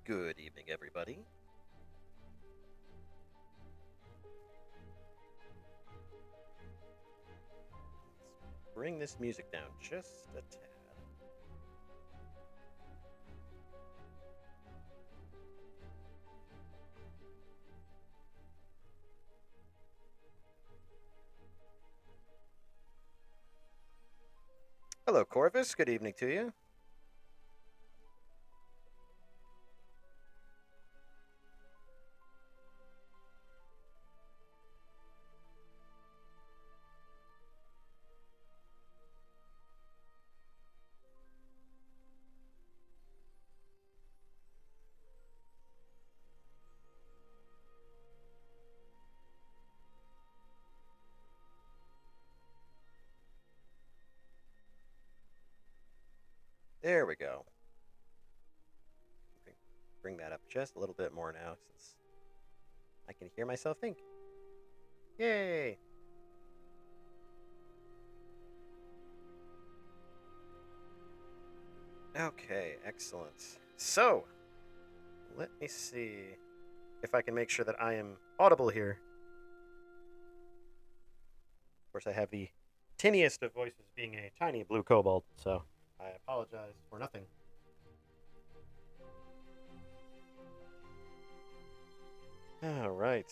Good evening, everybody. Let's bring this music down just a tad. Hello, Corvus. Good evening to you. There we go. Bring that up just a little bit more now since I can hear myself think. Yay! Okay, excellent. So, let me see if I can make sure that I am audible here. Of course, I have the tiniest of voices being a tiny blue kobold, so I apologize for nothing. All right.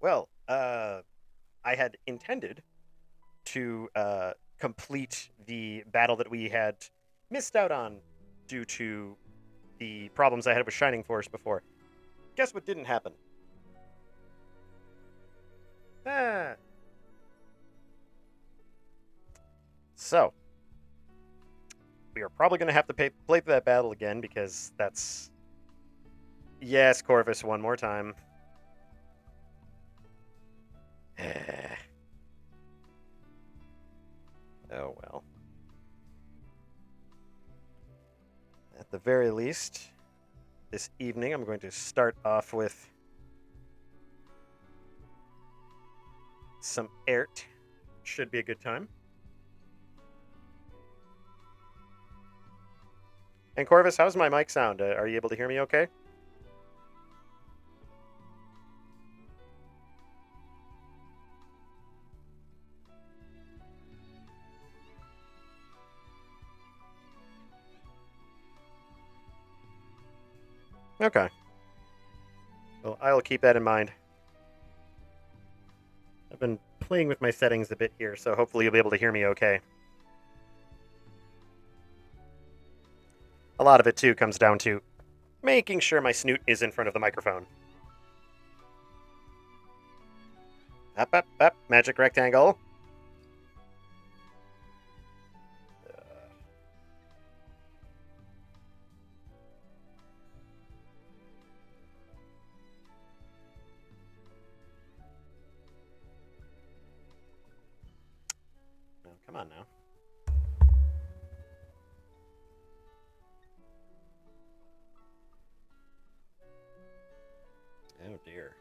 Well, I had intended to complete the battle that we had missed out on due to the problems I had with Shining Force before. Guess what didn't happen? Ah. So, we are probably going to have to play that battle again because that's... Yes, Corvus, one more time. Oh well. At the very least, this evening I'm going to start off with some Airt. Should be a good time. And Corvus, how's my mic sound? Are you able to hear me okay? Okay. Well, I'll keep that in mind. I've been playing with my settings a bit here, so hopefully you'll be able to hear me okay. A lot of it, too, comes down to making sure my snoot is in front of the microphone. Up, up, up. Magic rectangle. Oh, come on now. Oh, dear.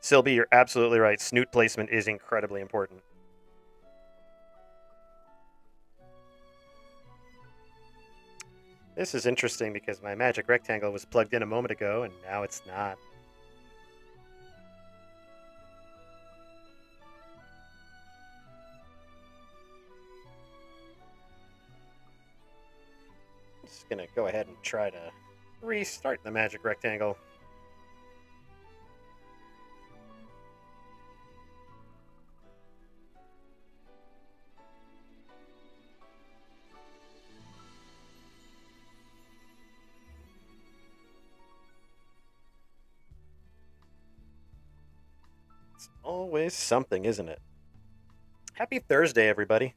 Sylvie, you're absolutely right. Snoot placement is incredibly important. This is interesting because my magic rectangle was plugged in a moment ago, and now it's not. I'm just going to go ahead and try to restart the magic rectangle. It's always something, isn't it? Happy Thursday, everybody.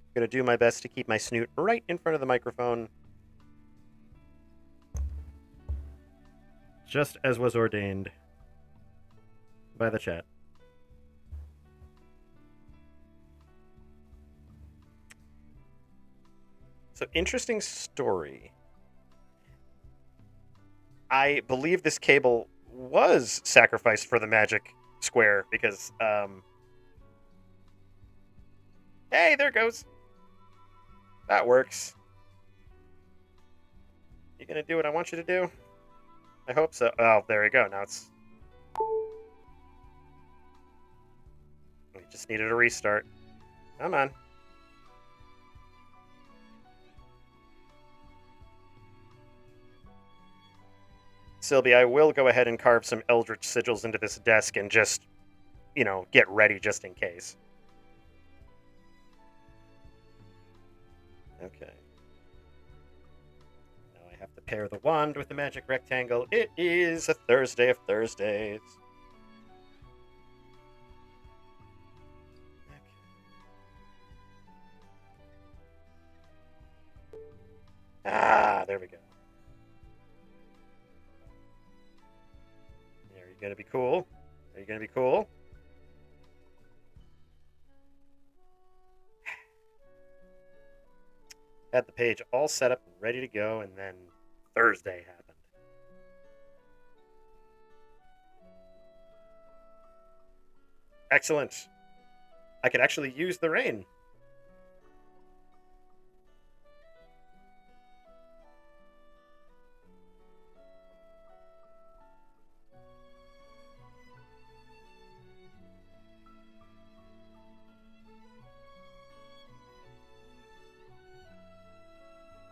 I'm going to do my best to keep my snoot right in front of the microphone, just as was ordained by the chat. So, interesting story. I believe this cable was sacrificed for the magic square because, hey, there it goes. That works. You gonna do what I want you to do? I hope so. Oh, there you go. Now it's. We just needed a restart. Come on. Sylvie, I will go ahead and carve some Eldritch sigils into this desk and just, get ready just in case. Okay. Now I have to pair the wand with the magic rectangle. It is a Thursday of Thursdays. Ah, there we go. Are you gonna be cool? Are you gonna be cool? Had the page all set up and ready to go, and then Thursday happened. Excellent. I could actually use the rain.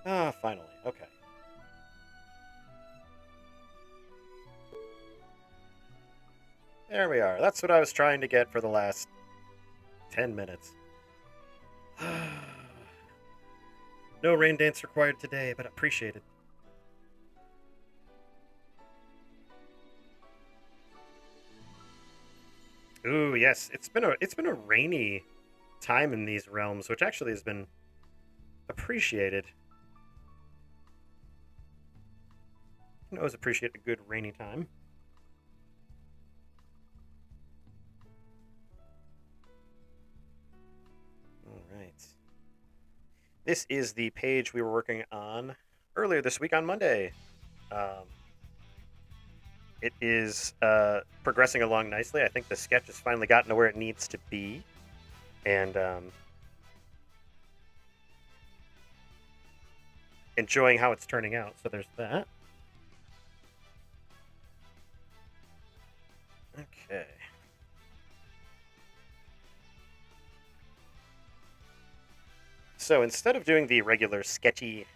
Ah, finally. Okay. There we are. That's what I was trying to get for the last 10 minutes. No rain dance required today, but appreciated. Ooh, yes. It's been a rainy time in these realms, which actually has been appreciated. You can always appreciate a good rainy time. All right. This is the page we were working on earlier this week on Monday. It is progressing along nicely. I think the sketch has finally gotten to where it needs to be. And enjoying how it's turning out. So there's that. Okay. So instead of doing the regular sketchy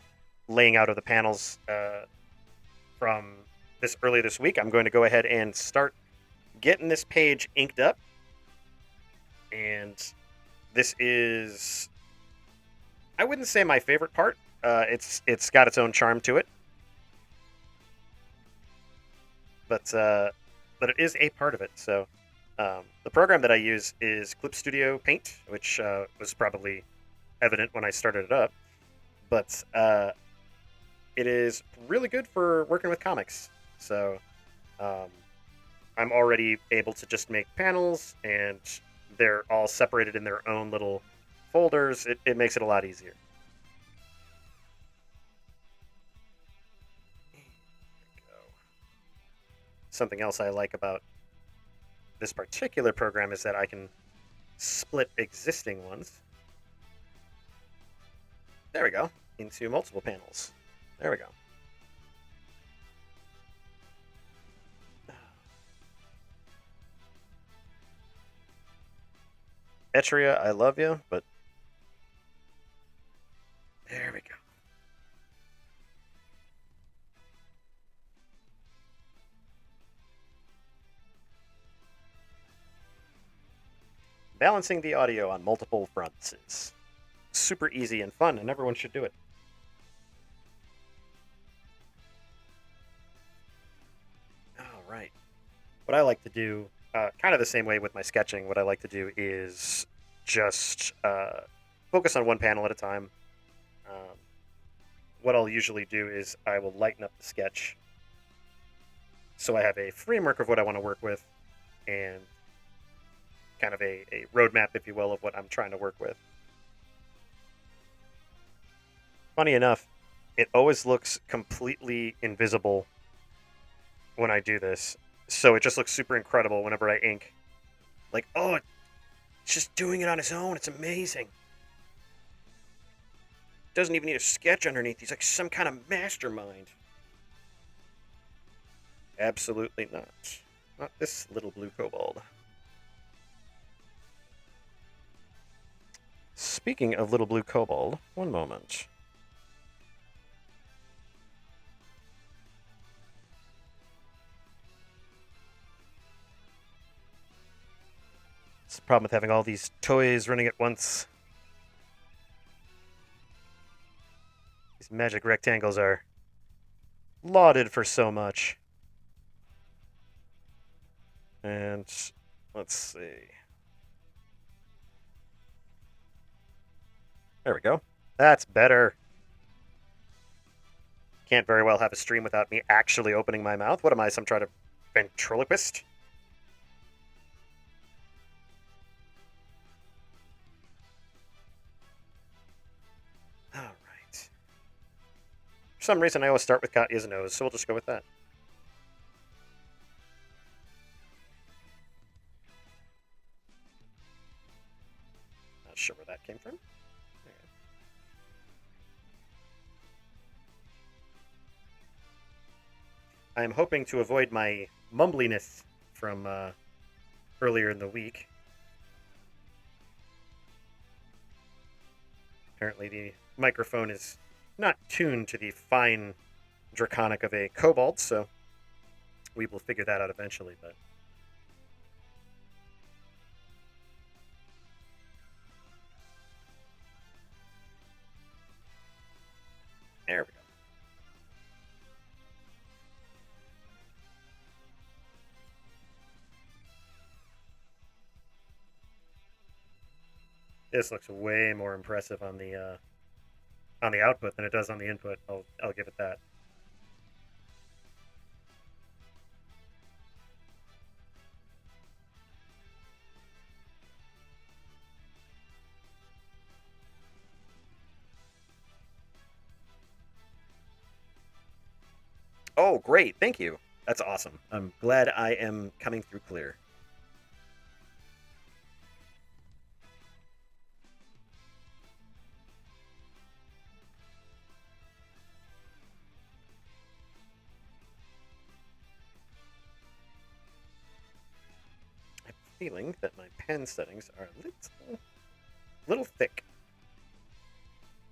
laying out of the panels from early this week, I'm going to go ahead and start getting this page inked up. And this is, I wouldn't say my favorite part. It's got its own charm to it, but it is a part of it. So the program that I use is Clip Studio Paint, which was probably evident when I started it up, but it is really good for working with comics. So I'm already able to just make panels, and they're all separated in their own little folders. It makes it a lot easier. Something else I like about this particular program is that I can split existing ones. There we go. Into multiple panels. There we go. Etria, I love you, but there we go. Balancing the audio on multiple fronts is super easy and fun, and everyone should do it. All right. What I like to do, kind of the same way with my sketching, what I like to do is just focus on one panel at a time. What I'll usually do is I will lighten up the sketch so I have a framework of what I want to work with and kind of a roadmap, if you will, of what I'm trying to work with. Funny enough, it always looks completely invisible when I do this, so it just looks super incredible whenever I ink. Like, oh, it's just doing it on his own. It's amazing. Doesn't even need a sketch underneath. He's like some kind of mastermind. Absolutely not. Not this little blue kobold. Speaking of little blue kobold, one moment. It's the problem with having all these toys running at once. These magic rectangles are lauded for so much. And let's see. There we go. That's better. Can't very well have a stream without me actually opening my mouth. What am I, some try to ventriloquist? All right. For some reason, I always start with Katya's nose, so we'll just go with that. Not sure where that came from. I am hoping to avoid my mumbliness from earlier in the week. Apparently, the microphone is not tuned to the fine draconic of a kobold, so we will figure that out eventually. But there we go. This looks way more impressive on the output than it does on the input. I'll give it that. Oh, great! Thank you. That's awesome. I'm glad I am coming through clear. Feeling that my pen settings are a little thick.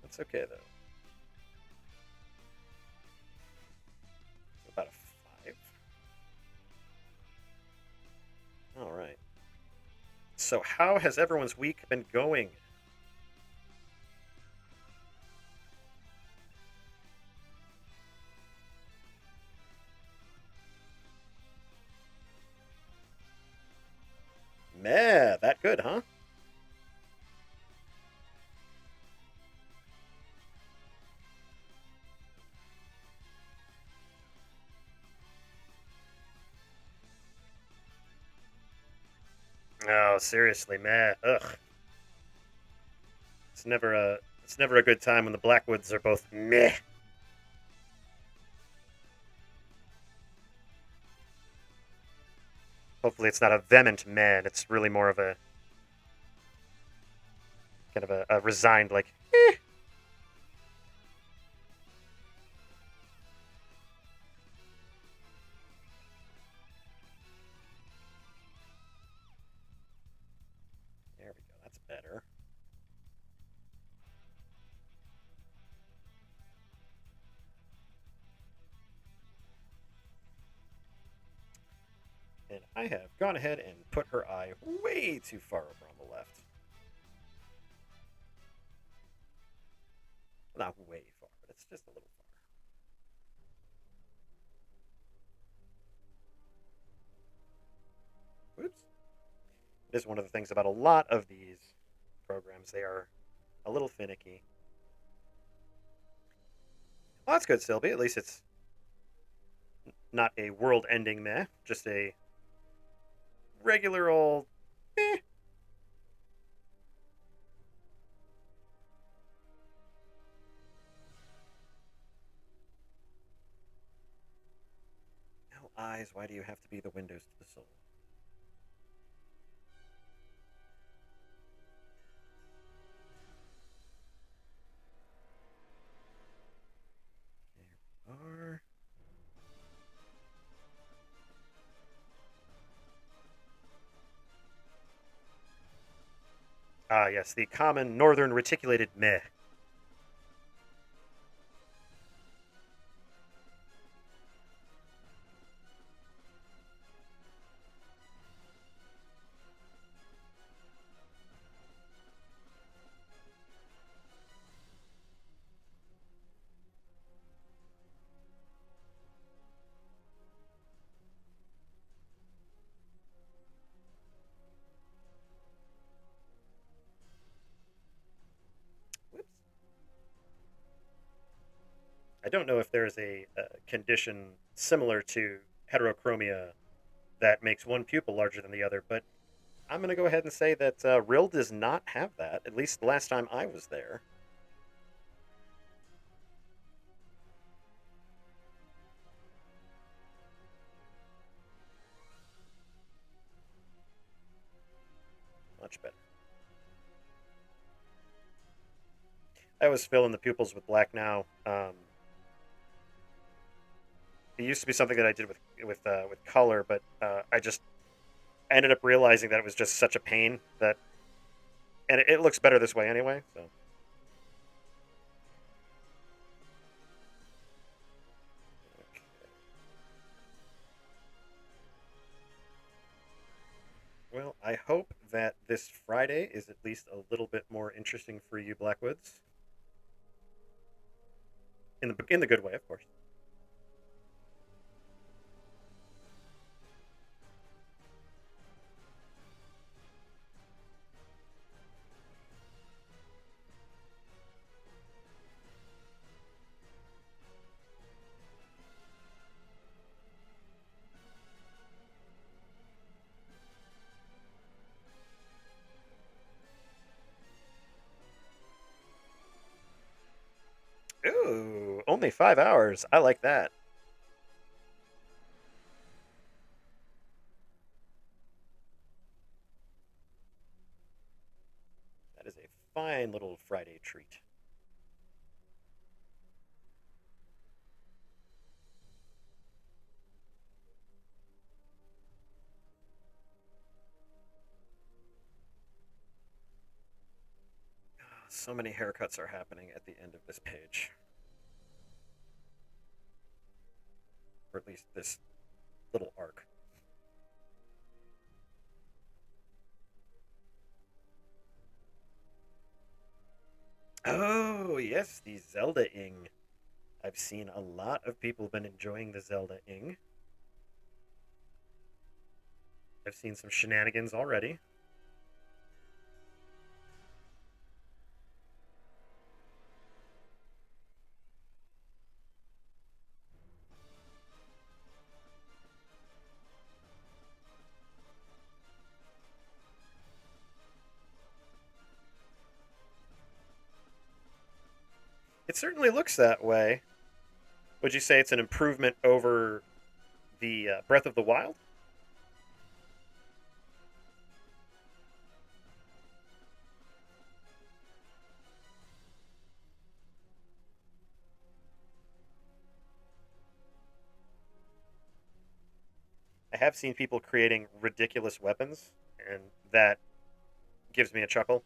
That's okay though. About a 5. All right. So how has everyone's week been going? Meh, that good, huh? Oh, seriously, meh. Ugh. It's never a good time when the Blackwoods are both meh. Hopefully it's not a vehement meh, it's really more of a kind of a resigned like eh. There we go, that's better. And I have gone ahead and put her eye way too far over on the left. Not way far, but it's just a little far. Oops. It is one of the things about a lot of these programs. They are a little finicky. Well, that's good, Sylvie. At least it's not a world-ending meh, just a regular old eh. Now I eyes, why do you have to be the windows to the soul? There are. Ah, yes, the common northern reticulated meh. Whoops. I don't know if there's a condition similar to heterochromia that makes one pupil larger than the other, but I'm going to go ahead and say that Rill does not have that, at least the last time I was there. Much better. I always fill in the pupils with black now. It used to be something that I did with color, but I ended up realizing that it was just such a pain that, and it looks better this way anyway. So okay. Well, I hope that this Friday is at least a little bit more interesting for you, Blackwoods, in the good way, of course. Ooh, only 5 hours. I like that. That is a fine little Friday treat. So many haircuts are happening at the end of this page, or at least this little arc. Oh, yes, the Zelda ing. I've seen a lot of people been enjoying the Zelda ing. I've seen some shenanigans already. It certainly looks that way. Would you say it's an improvement over the Breath of the Wild? I have seen people creating ridiculous weapons, and that gives me a chuckle.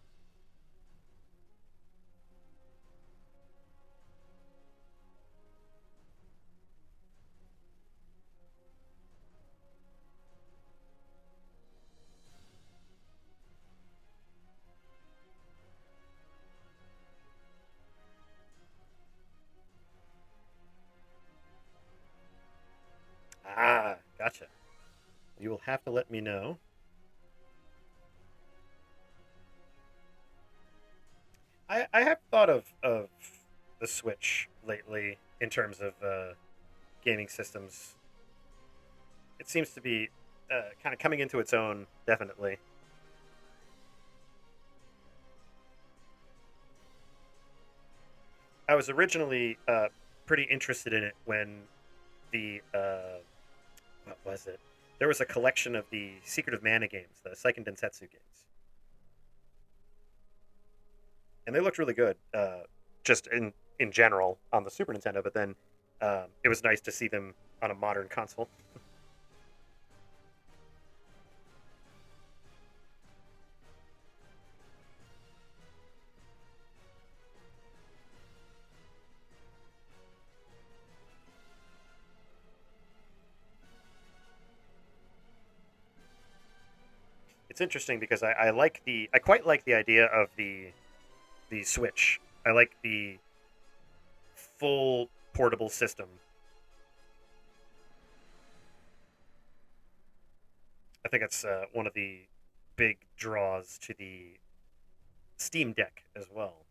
Ah, gotcha. You will have to let me know. I have thought of the Switch lately in terms of gaming systems. It seems to be kind of coming into its own, definitely. I was originally pretty interested in it when the What was it? There was a collection of the Secret of Mana games, the Seiken Densetsu games, and they looked really good. Just in general on the Super Nintendo, but then it was nice to see them on a modern console. It's interesting because I quite like the idea of the Switch. I like the full portable system. I think it's one of the big draws to the Steam Deck as well.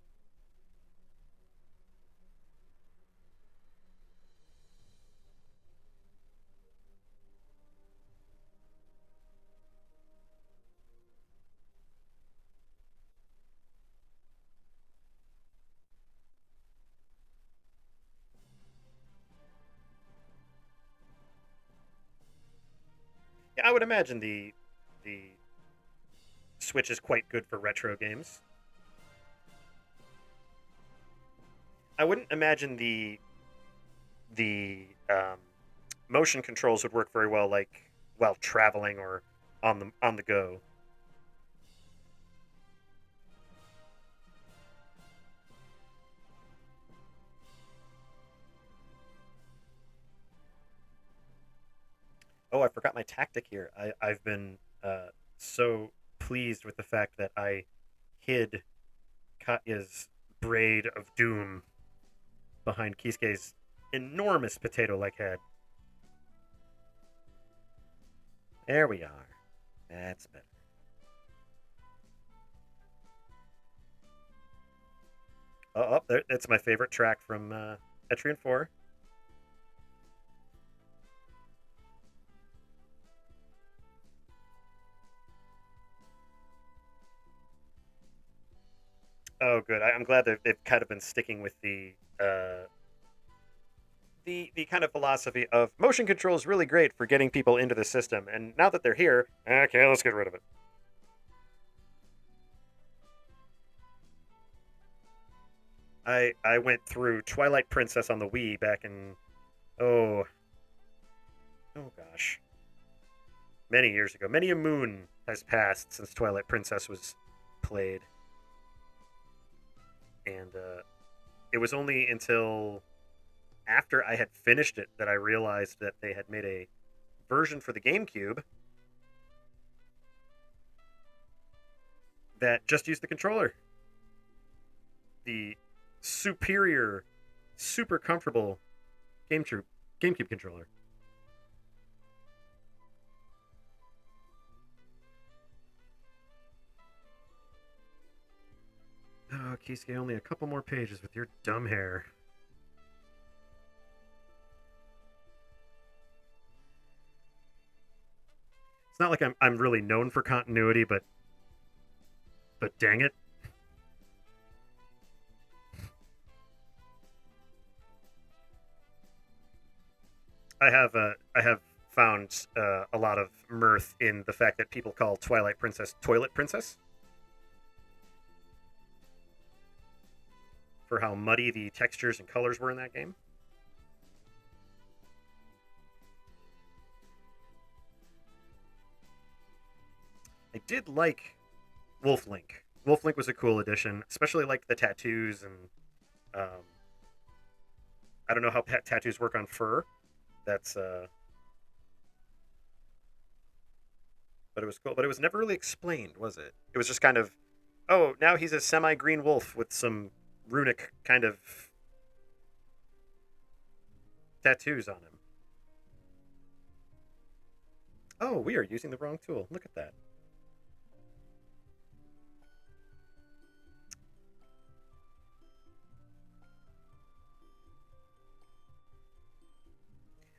Yeah, I would imagine the Switch is quite good for retro games. I wouldn't imagine the motion controls would work very well, like while traveling or on the go. Oh, I forgot my tactic here. I've been so pleased with the fact that I hid Katya's braid of doom behind Kisuke's enormous potato-like head. There we are. That's better. That's my favorite track from Etrian 4. Oh, good. I'm glad that they've kind of been sticking with the kind of philosophy of motion control is really great for getting people into the system, and now that they're here, okay, let's get rid of it. I went through Twilight Princess on the Wii back in oh oh gosh, many years ago. Many a moon has passed since Twilight Princess was played, and it was only until after I had finished it that I realized that they had made a version for the GameCube that just used the controller. The superior, super comfortable GameCube controller. Oh, Kisuke, only a couple more pages with your dumb hair. It's not like I'm really known for continuity, but dang it, I have found a lot of mirth in the fact that people call Twilight Princess Toilet Princess for how muddy the textures and colors were in that game. I did like Wolf Link. Wolf Link was a cool addition, especially like the tattoos and um, I don't know how tattoos work on fur. That's but it was cool. But it was never really explained, was it? It was just kind of, oh, now he's a semi-green wolf with some runic kind of tattoos on him. Oh, we are using the wrong tool. Look at that.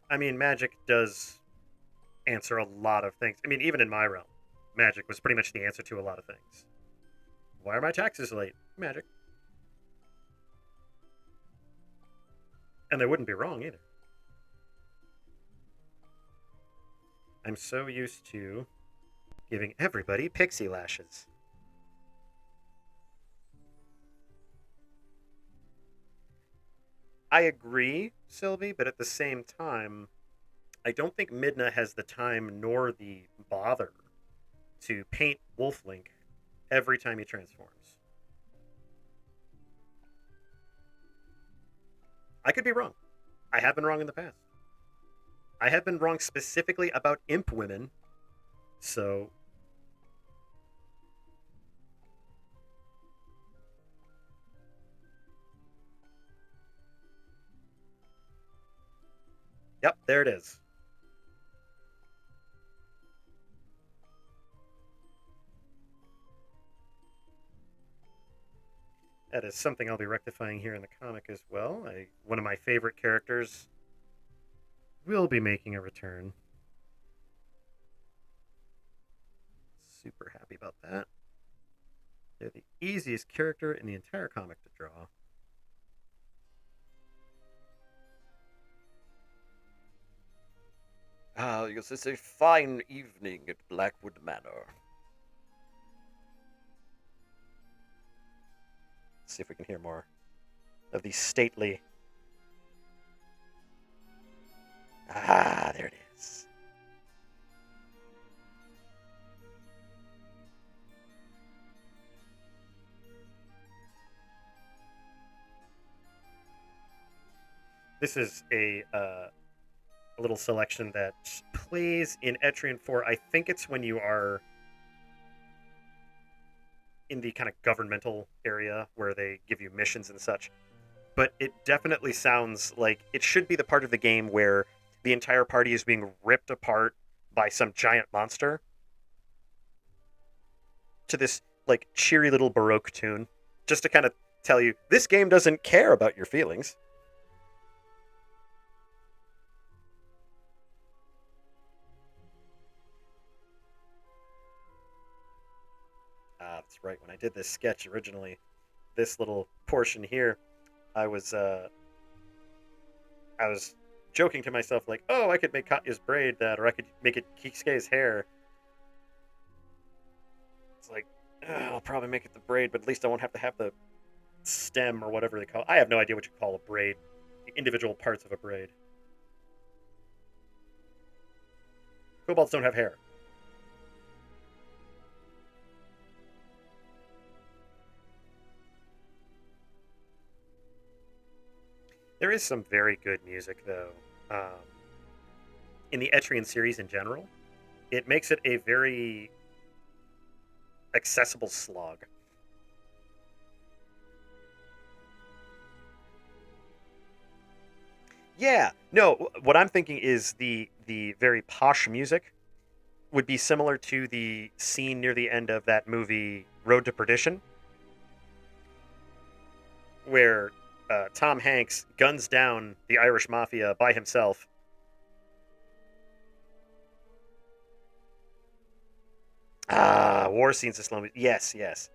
I mean, magic does answer a lot of things. I mean, even in my realm, magic was pretty much the answer to a lot of things. Why are my taxes late? Magic. And they wouldn't be wrong either. I'm so used to giving everybody pixie lashes. I agree, Sylvie, but at the same time, I don't think Midna has the time nor the bother to paint Wolflink every time he transforms. I could be wrong. I have been wrong in the past. I have been wrong specifically about imp women, so yep, there it is. That is something I'll be rectifying here in the comic as well. One of my favorite characters will be making a return. Super happy about that. They're the easiest character in the entire comic to draw. Ah, yes, it's a fine evening at Blackwood Manor. Let's see if we can hear more of these stately. Ah, there it is. This is a little selection that plays in Etrian 4. I think it's when you are in the kind of governmental area where they give you missions and such. But it definitely sounds like it should be the part of the game where the entire party is being ripped apart by some giant monster to this like cheery little Baroque tune, just to kind of tell you this game doesn't care about your feelings. That's right. When I did this sketch originally, this little portion here, I was uh, I was joking to myself like, oh, I could make Katya's braid that, or I could make it Kisuke's hair. It's like, I'll probably make it the braid, but at least I won't have to have the stem or whatever they call it. I have no idea what you call a braid, the individual parts of a braid. Kobolds don't have hair. There is some very good music, though, in the Etrian series in general. It makes it a very accessible slog. Yeah, no. What I'm thinking is the very posh music would be similar to the scene near the end of that movie Road to Perdition, where Tom Hanks guns down the Irish mafia by himself. Ah, war scenes of slow mo. Yes, yes.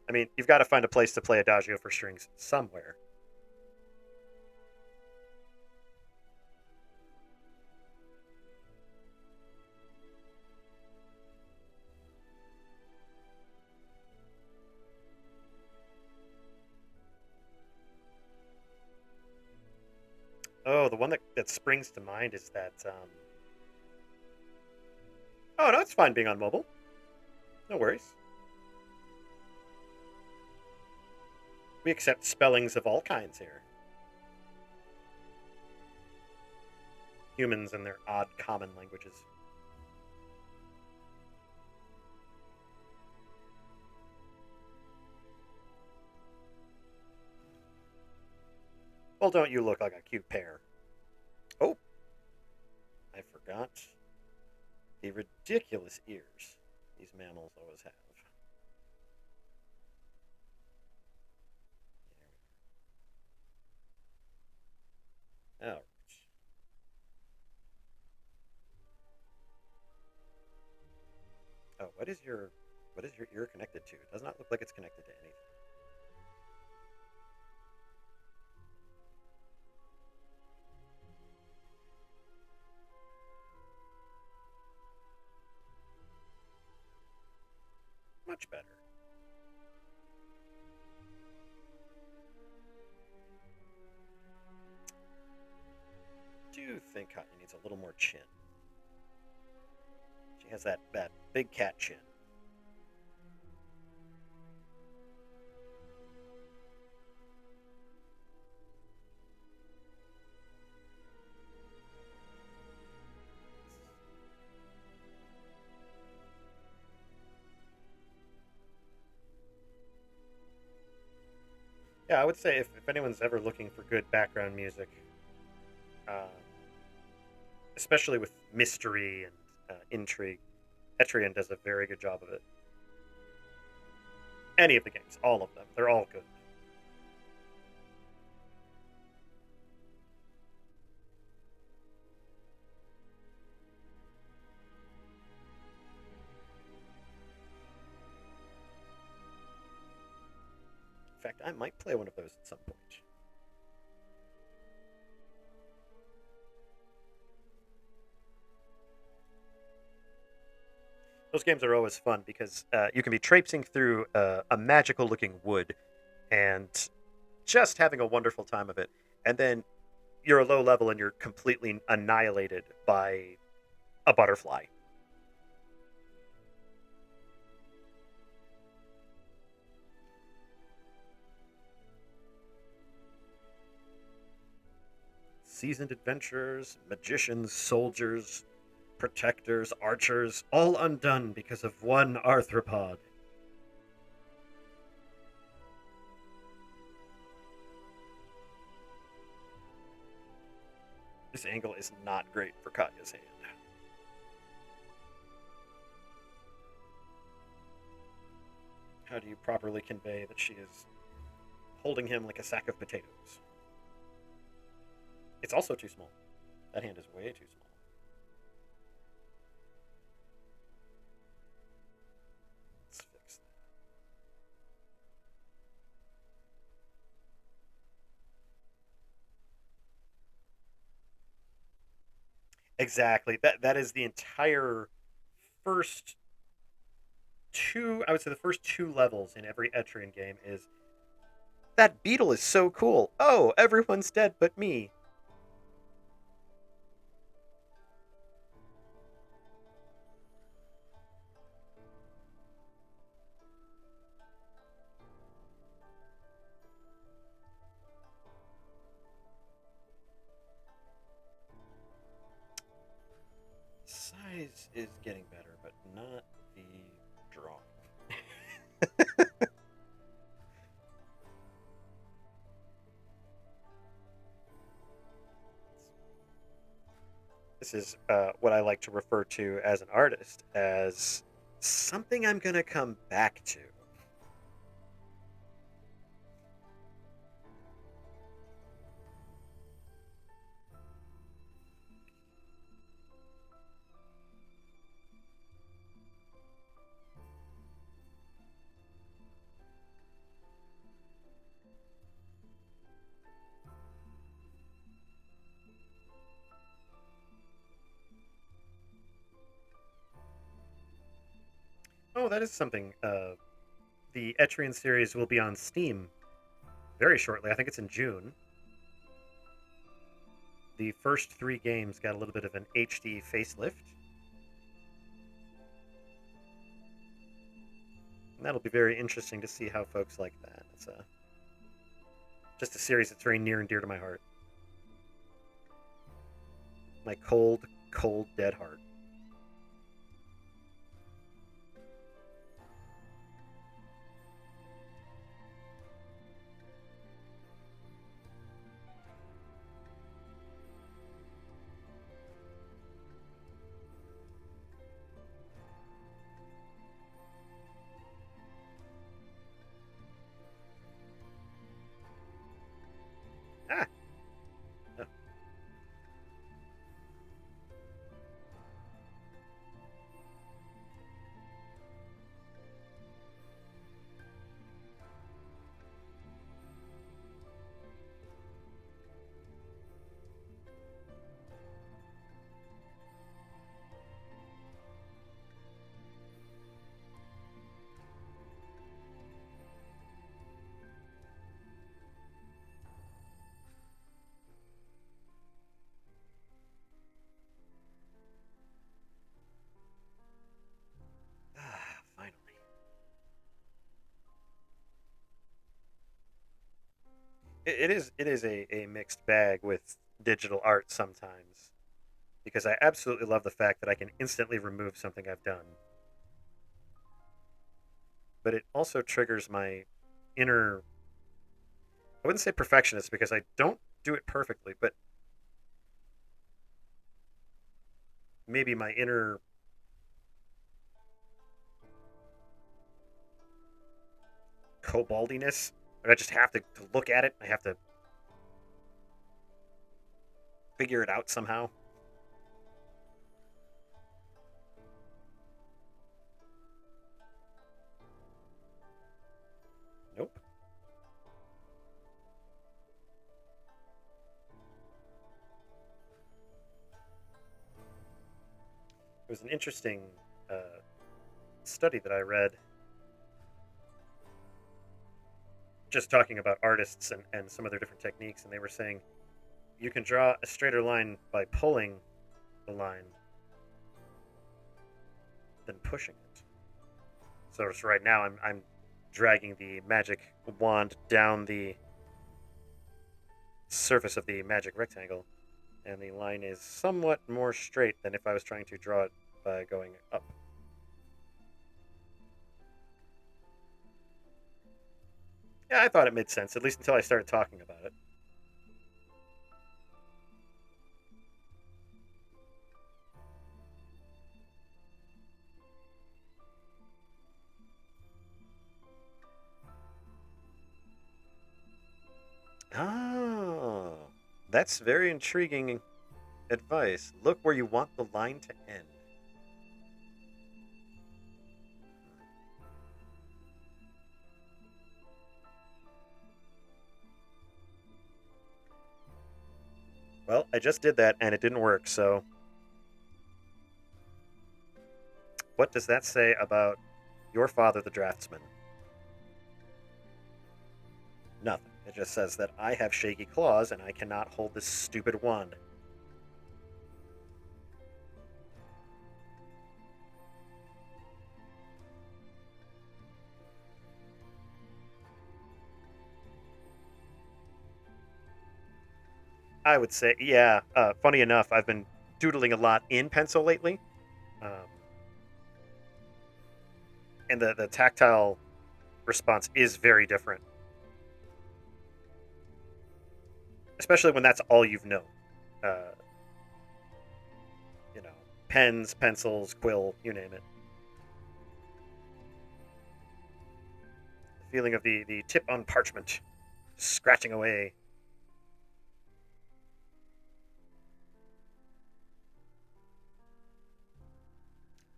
I mean, you've got to find a place to play Adagio for strings somewhere. Oh, the one that springs to mind is that. Oh no, it's fine being on mobile. No worries. We accept spellings of all kinds here. Humans and their odd common languages. Well, don't you look like a cute pair? Oh, I forgot the ridiculous ears these mammals always have. All right. Oh, what is your ear connected to? It does not look like it's connected to anything. much better. I do think Katya needs a little more chin. She has that big cat chin. Yeah, I would say if anyone's ever looking for good background music, uh, especially with mystery and intrigue, Etrian does a very good job of it. Any of the games, all of them, they're all good. In fact, I might play one of those at some point. Those games are always fun because you can be traipsing through a magical looking wood and just having a wonderful time of it. And then you're a low level and you're completely annihilated by a butterfly. Seasoned adventurers, magicians, soldiers, protectors, archers, all undone because of one arthropod. This angle is not great for Katya's hand. How do you properly convey that she is holding him like a sack of potatoes? It's also too small. That hand is way too small. Let's fix that. Exactly. That is the entire first two. I would say the first two levels in every Etrian game is that beetle is so cool. Oh, everyone's dead but me. Size is getting better, but not the drawing. This is what I like to refer to as an artist as something I'm going to come back to. Oh, that is something. The Etrian series will be on Steam very shortly. I think it's in June. The first three games got a little bit of an HD facelift. And that'll be very interesting to see how folks like that. It's just a series that's very near and dear to my heart. My cold, cold, dead heart. Ah! Oh. it is a mixed bag with digital art sometimes because I absolutely love the fact that I can instantly remove something I've done, but it also triggers my inner, I wouldn't say perfectionist because I don't do it perfectly, but maybe my inner cobaldiness. I just have to look at it. I have to figure it out somehow. Nope. It was an interesting uh, study that I read just talking about artists and some of their different techniques, and they were saying you can draw a straighter line by pulling the line than pushing it. So just right now, I'm dragging the magic wand down the surface of the magic rectangle, and the line is somewhat more straight than if I was trying to draw it by going up. Yeah, I thought it made sense, at least until I started talking about it. Oh, that's very intriguing advice. Look where you want the line to end. Well, I just did that and it didn't work, so what does that say about your father, the draftsman? Nothing. It just says that I have shaky claws and I cannot hold this stupid wand. I would say, yeah. Funny enough, I've been doodling a lot in pencil lately, um, and the tactile response is very different, especially when that's all you've known. Uh, you know, pens, pencils, quill, you name it. The feeling of the tip on parchment, scratching away.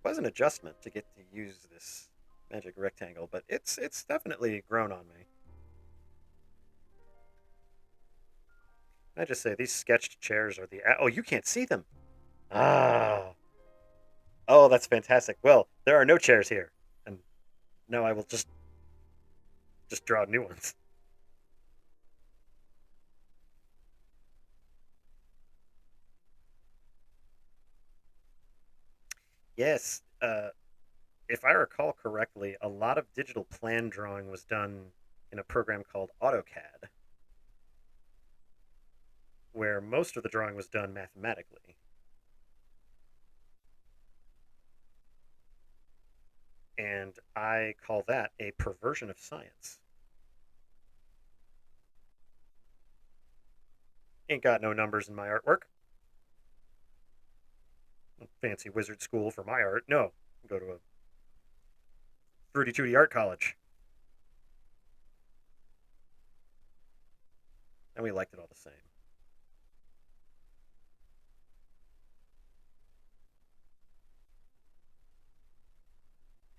It was an adjustment to get to use this magic rectangle, but it's definitely grown on me. Can I just say these sketched chairs are the oh, you can't see them. Ah, oh, that's fantastic. Well, there are no chairs here, and now I will just draw new ones. Yes, if I recall correctly, a lot of digital plan drawing was done in a program called AutoCAD, where most of the drawing was done mathematically, and I call that a perversion of science. Ain't got no numbers in my artwork. Fancy wizard school for my art. No, go to a fruity tooty art college, and we liked it all the same.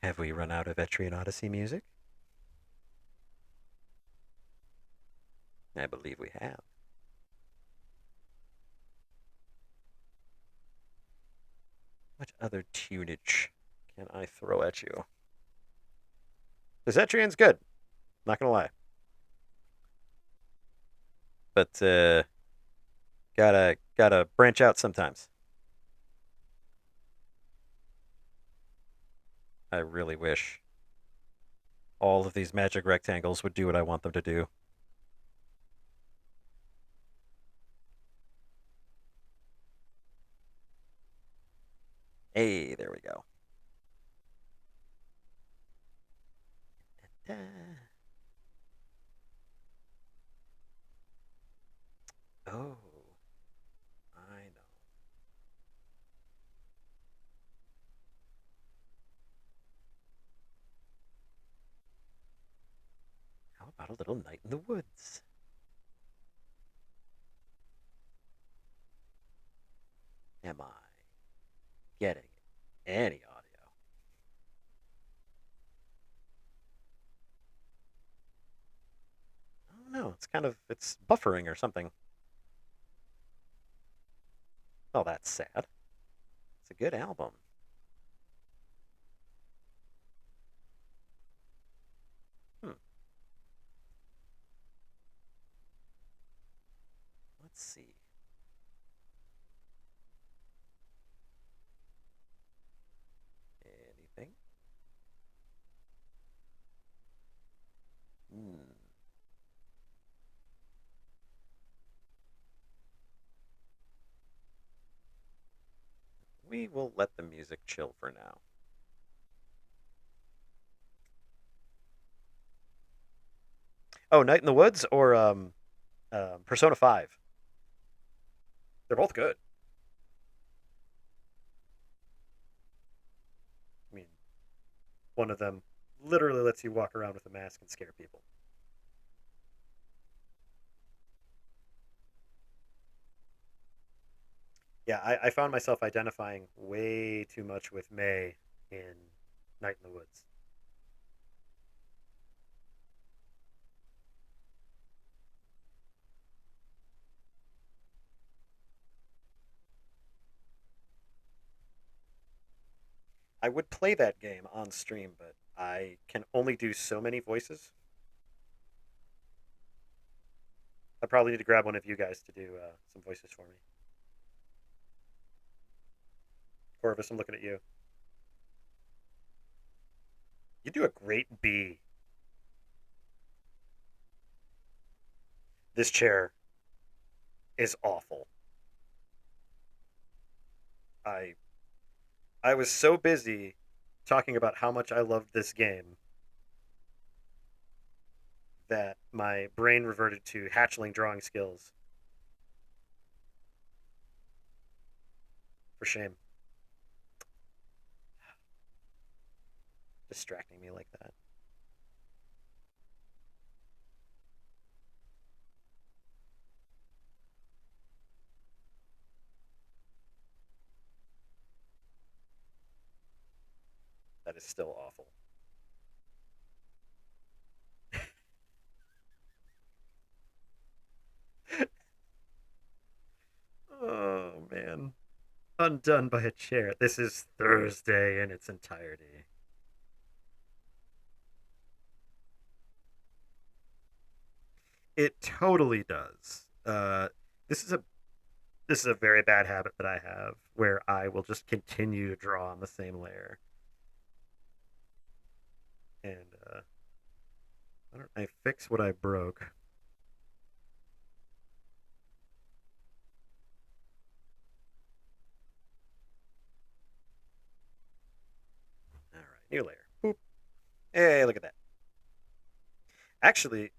Have we run out of Etrian Odyssey music? I believe we have. What other tunage can I throw at you? This Etrian's good. Not gonna lie, but gotta branch out sometimes. I really wish all of these magic rectangles would do what I want them to do. Hey, there we go. Da. Oh, I know. How about a little night in the woods? Am I getting any audio? I don't know. It's buffering or something. Oh, that's sad. It's a good album. Hmm. Let's see. Anything? Hmm. We will let the music chill for now. Oh, Night in the Woods or Persona 5. They're both good. I mean, one of them literally lets you walk around with a mask and scare people. Yeah, I found myself identifying way too much with May in Night in the Woods. I would play that game on stream, but I can only do so many voices. I probably need to grab one of you guys to do some voices for me. Corvus, I'm looking at you. You do a great B. This chair is awful. I I was so busy talking about how much I loved this game that my brain reverted to hatchling drawing skills. For shame. Distracting me like that. That is still awful. Oh, man. Undone by a chair. This is Thursday in its entirety. It totally does. This is a this is a very bad habit that I have where I will just continue to draw on the same layer. And why don't I fix what I broke? All right, new layer. Boop. Hey, look at that. Actually,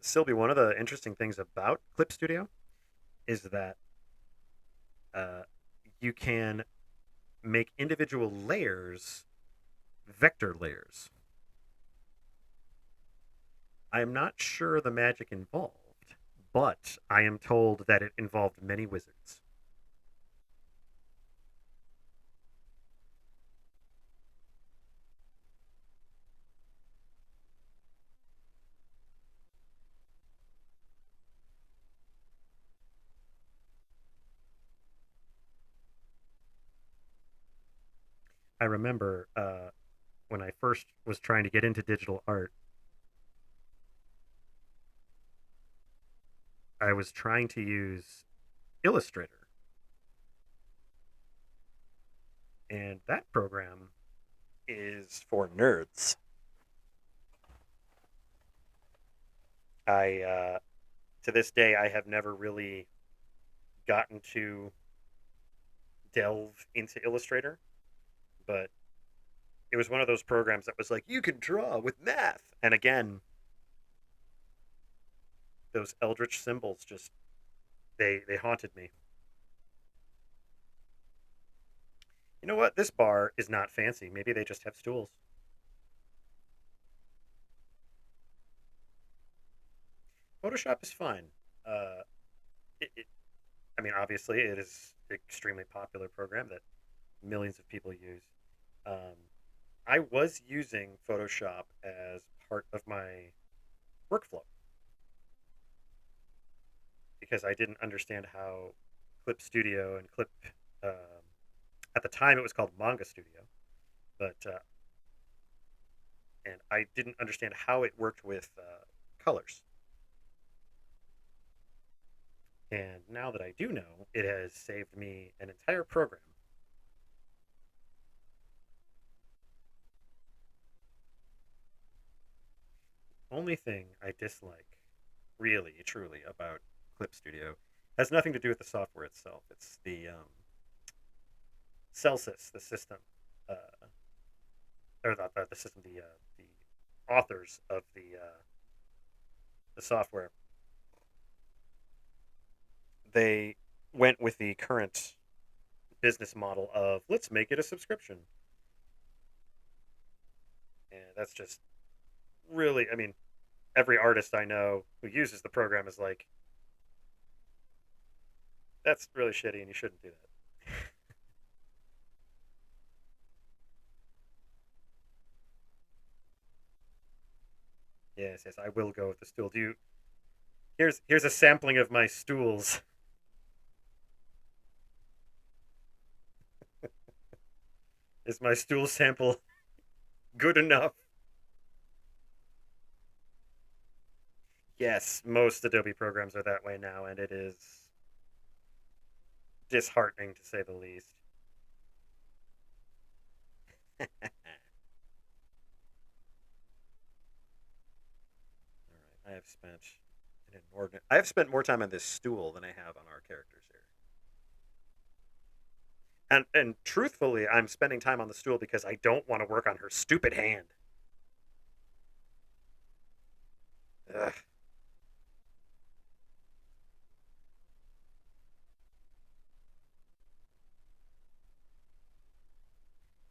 Sylvie, one of the interesting things about Clip Studio is that uh, you can make individual layers vector layers. I am not sure the magic involved, but I am told that it involved many wizards. I remember when I first was trying to get into digital art, I was trying to use Illustrator, and that program is for nerds. I to this day I have never really gotten to delve into Illustrator. but it was one of those programs that was like, you can draw with math. And again, those eldritch symbols just they haunted me. You know what? This bar is not fancy. Maybe they just have stools. Photoshop is fine. Uh, I mean, obviously, it is an extremely popular program that millions of people use. Um, I was using Photoshop as part of my workflow because I didn't understand how Clip Studio and Clip, um, at the time it was called Manga Studio, but and I didn't understand how it worked with colors. And now that I do know, it has saved me an entire program. Only thing I dislike, really, truly, about Clip Studio has nothing to do with the software itself. It's the Celsius, the system, uh, or not the system, the authors of the software. They went with the current business model of let's make it a subscription, and that's just really, I mean, every artist I know who uses the program is like, that's really shitty, and you shouldn't do that. Yes, yes, I will go with the stool. Do you? Here's a sampling of my stools. Is my stool sample good enough? Yes, most Adobe programs are that way now, and it is disheartening to say the least. All right, I have spent an inordinate. I have spent more time on this stool than I have on our characters here. And truthfully, I'm spending time on the stool because I don't want to work on her stupid hand. Ugh.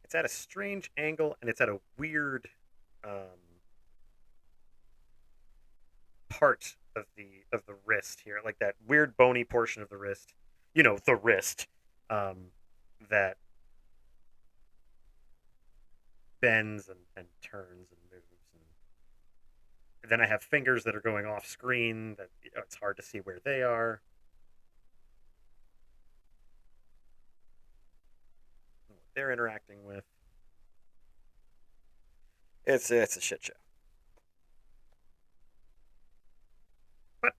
It's at a strange angle, and it's at a weird part of the wrist here, like that weird bony portion of the wrist. You know, the wrist um, that bends and turns and moves. And then I have fingers that are going off screen that it's hard to see where they are, what they're interacting with. It's a shit show, but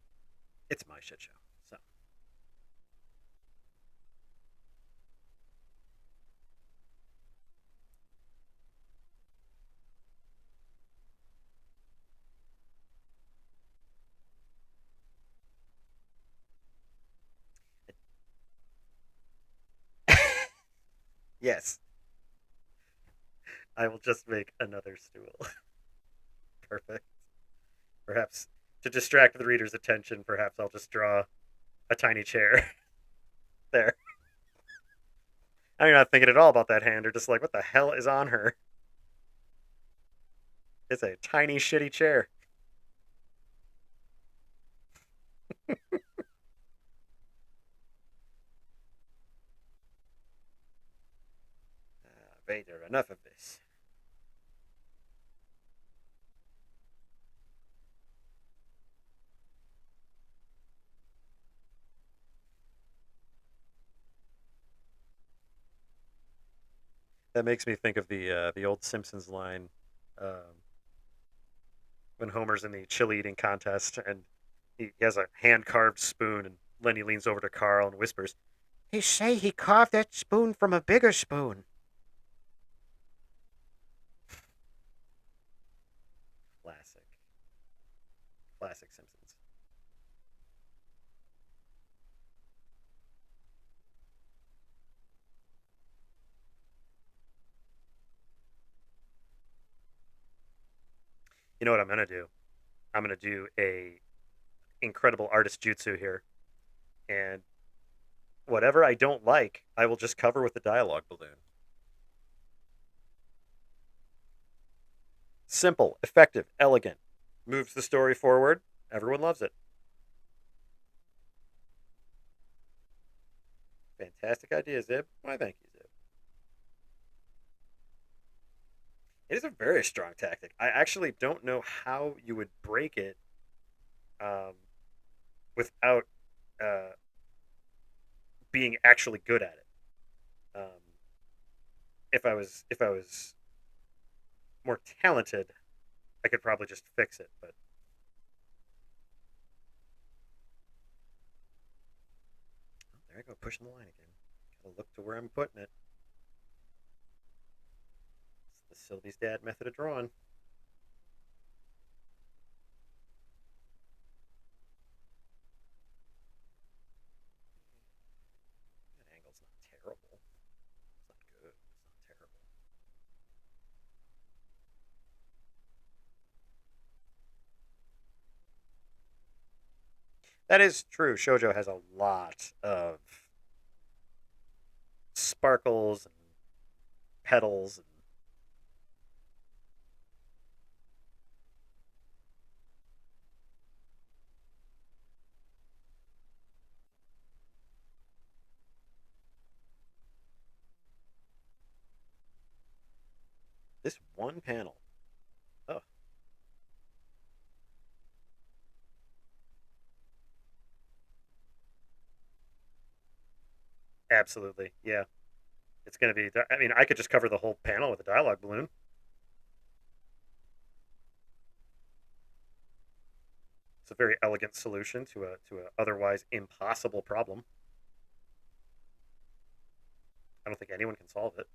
it's my shit show. So yes, I will just make another stool. Perfect. Perhaps to distract the reader's attention, perhaps I'll just draw a tiny chair there. I'm not thinking at all about that hand. Or just like, what the hell is on her? It's a tiny, shitty chair. Vader, enough of this. That makes me think of the old Simpsons line when Homer's in the chili eating contest and he has a hand carved spoon, and Lenny leans over to Carl and whispers, "He say he carved that spoon from a bigger spoon." Classic, classic Simpsons. You know what I'm gonna do? I'm gonna do a incredible artist jutsu here, and whatever I don't like, I will just cover with the dialogue balloon. Simple, effective, elegant. Moves the story forward. Everyone loves it. Fantastic idea, Zibb. Why, thank you, Zibb. It is a very strong tactic. I actually don't know how you would break it um, without uh, being actually good at it. If I was more talented, I could probably just fix it. But oh, there I go, pushing the line again. Gotta look to where I'm putting it. It's the Sylvie's dad method of drawing. That angle's not terrible. It's not good. It's not terrible. That is true. Shoujo has a lot of sparkles and petals and this one panel. Oh, absolutely. Yeah. It's going to be. I mean, I could just cover the whole panel with a dialogue balloon. It's a very elegant solution to a otherwise impossible problem. I don't think anyone can solve it.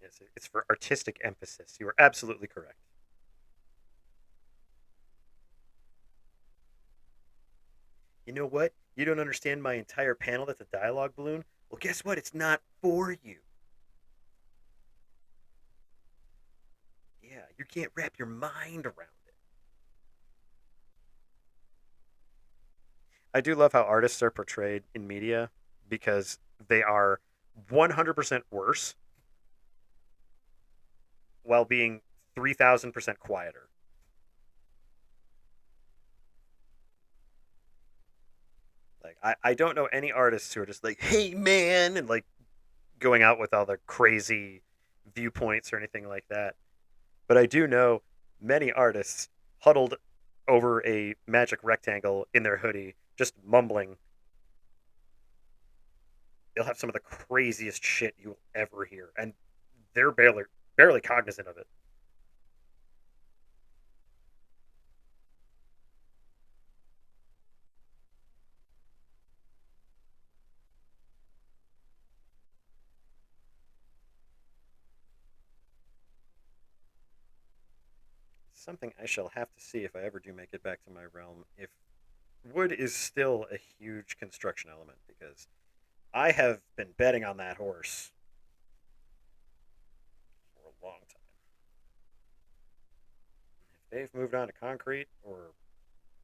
Yes, it's for artistic emphasis. You are absolutely correct. You know what? You don't understand my entire panel that's a dialogue balloon? Well, guess what? It's not for you. Yeah, you can't wrap your mind around it. I do love how artists are portrayed in media because they are 100% worse while being 3,000% quieter. Like, I don't know any artists who are just like, hey, man, and like going out with all their crazy viewpoints or anything like that. But I do know many artists huddled over a magic rectangle in their hoodie, just mumbling. They'll have some of the craziest shit you'll ever hear, and they're barely cognizant of it. Something I shall have to see if I ever do make it back to my realm. If wood is still a huge construction element, because I have been betting on that horse for a long time. If they've moved on to concrete or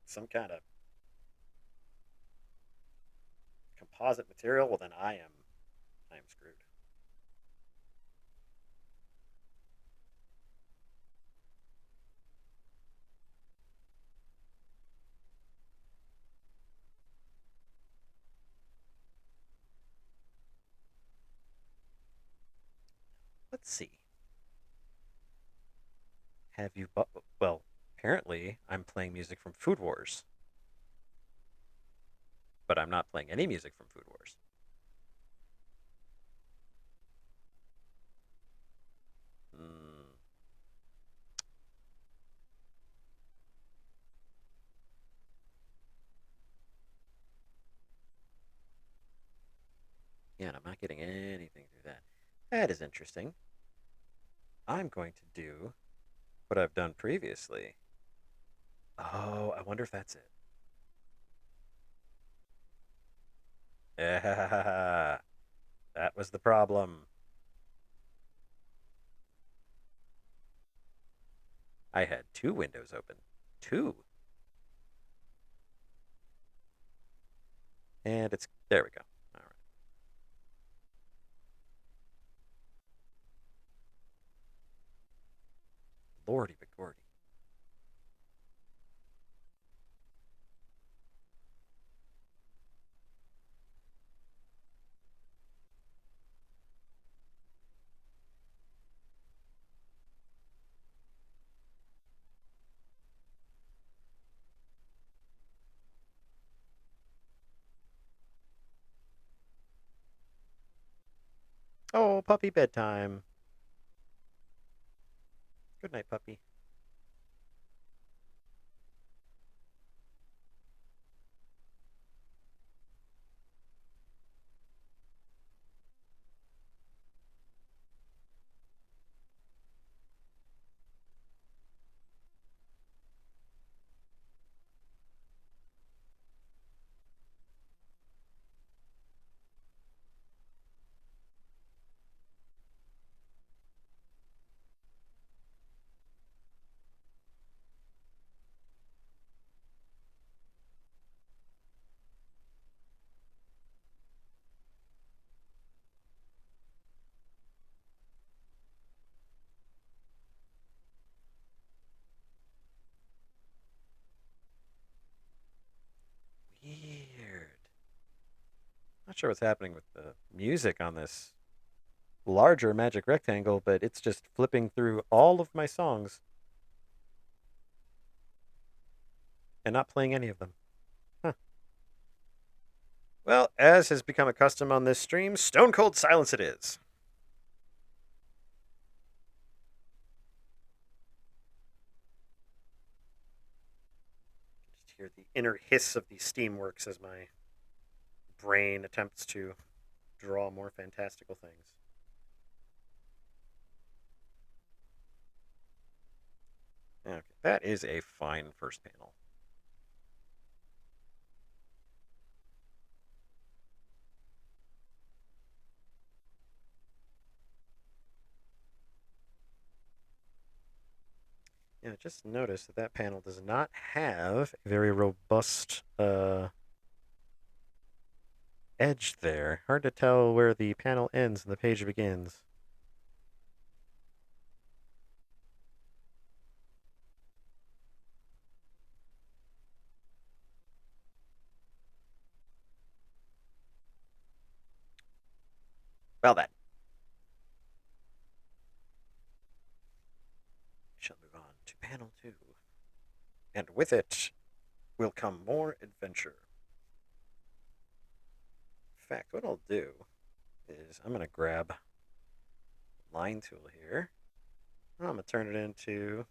some kind of composite material, well then I am screwed. Let's see. Have you well, apparently I'm playing music from Food Wars, but I'm not playing any music from Food Wars. Mm, Yeah, and I'm not getting anything through that. That is interesting. I'm going to do what I've done previously. Oh, I wonder if that's it. Yeah, that was the problem. I had two windows open. Two. And it's there we go. All right. Lordy but Gordy. Oh, puppy bedtime. Good night, puppy. Weird. Not sure what's happening with the music on this larger magic rectangle, but it's just flipping through all of my songs and not playing any of them. Huh. Well, as has become a custom on this stream, stone cold silence it is. Just hear the inner hiss of the steamworks as my brain attempts to draw more fantastical things. Okay, that is a fine first panel. Yeah, just notice that that panel does not have a very robust edge there. Hard to tell where the panel ends and the page begins. Well then, we shall move on to panel 2. And with it will come more adventure. In fact, what I'll do is I'm going to grab line tool here. I'm going to turn it into...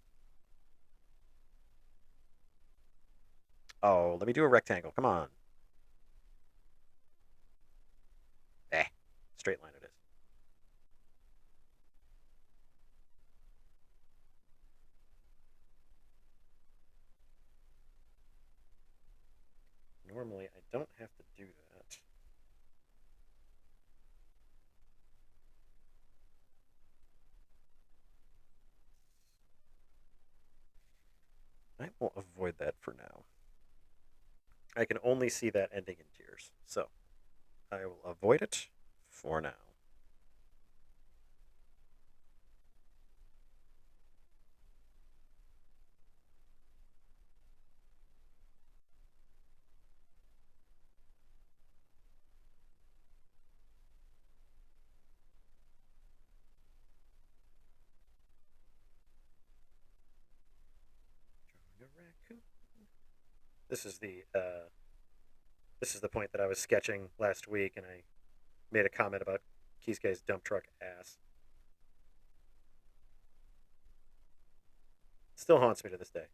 Oh, let me do a rectangle. Come on. Eh, straight line it is. Normally, I don't have to do that. I will avoid that for now. I can only see that ending in tears, so I will avoid it for now. This is the point that I was sketching last week, and I made a comment about Kisuke's dump truck ass. Still haunts me to this day.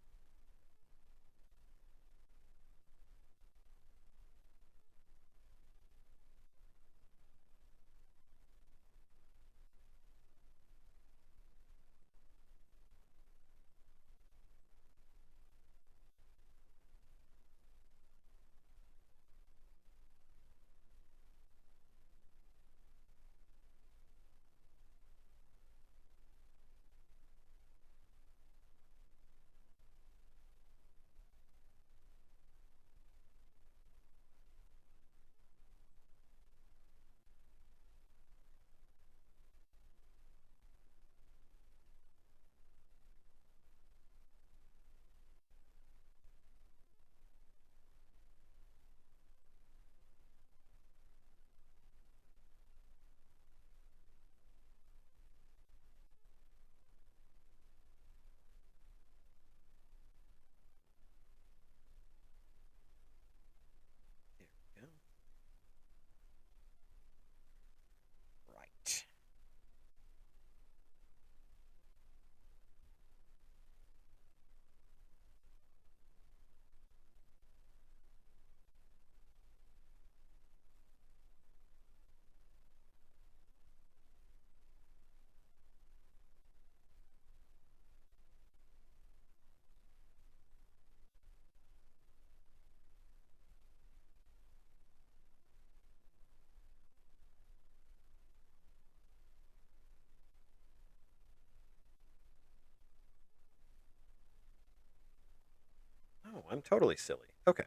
I'm totally silly. Okay.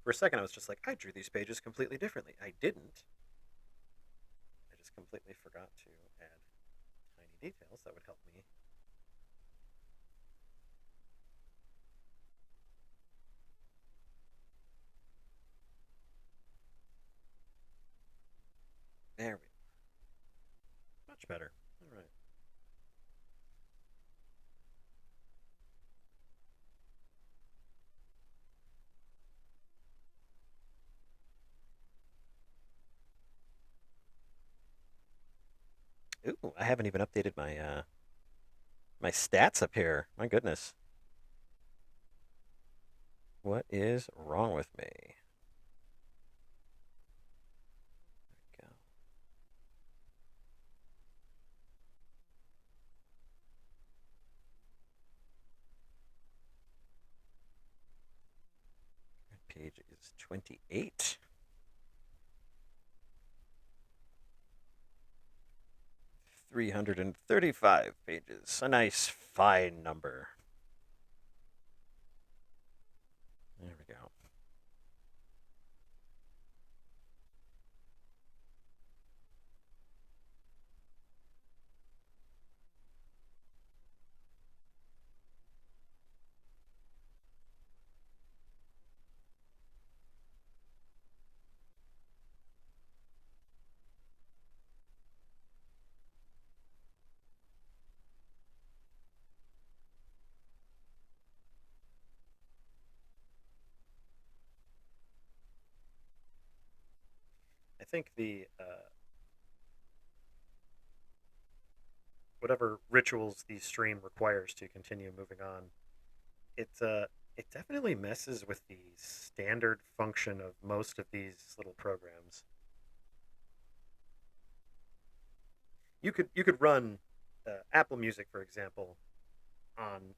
For a second, I was just like, I drew these pages completely differently. I didn't. I just completely forgot to add tiny details that would help me. There we go. Much better. All right. Ooh, I haven't even updated my stats up here. My goodness. What is wrong with me? There we go. Page is 28. 335 pages. A nice, fine number. There we go. I think the whatever rituals the stream requires to continue moving on, it definitely messes with the standard function of most of these little programs. You could run Apple Music, for example, on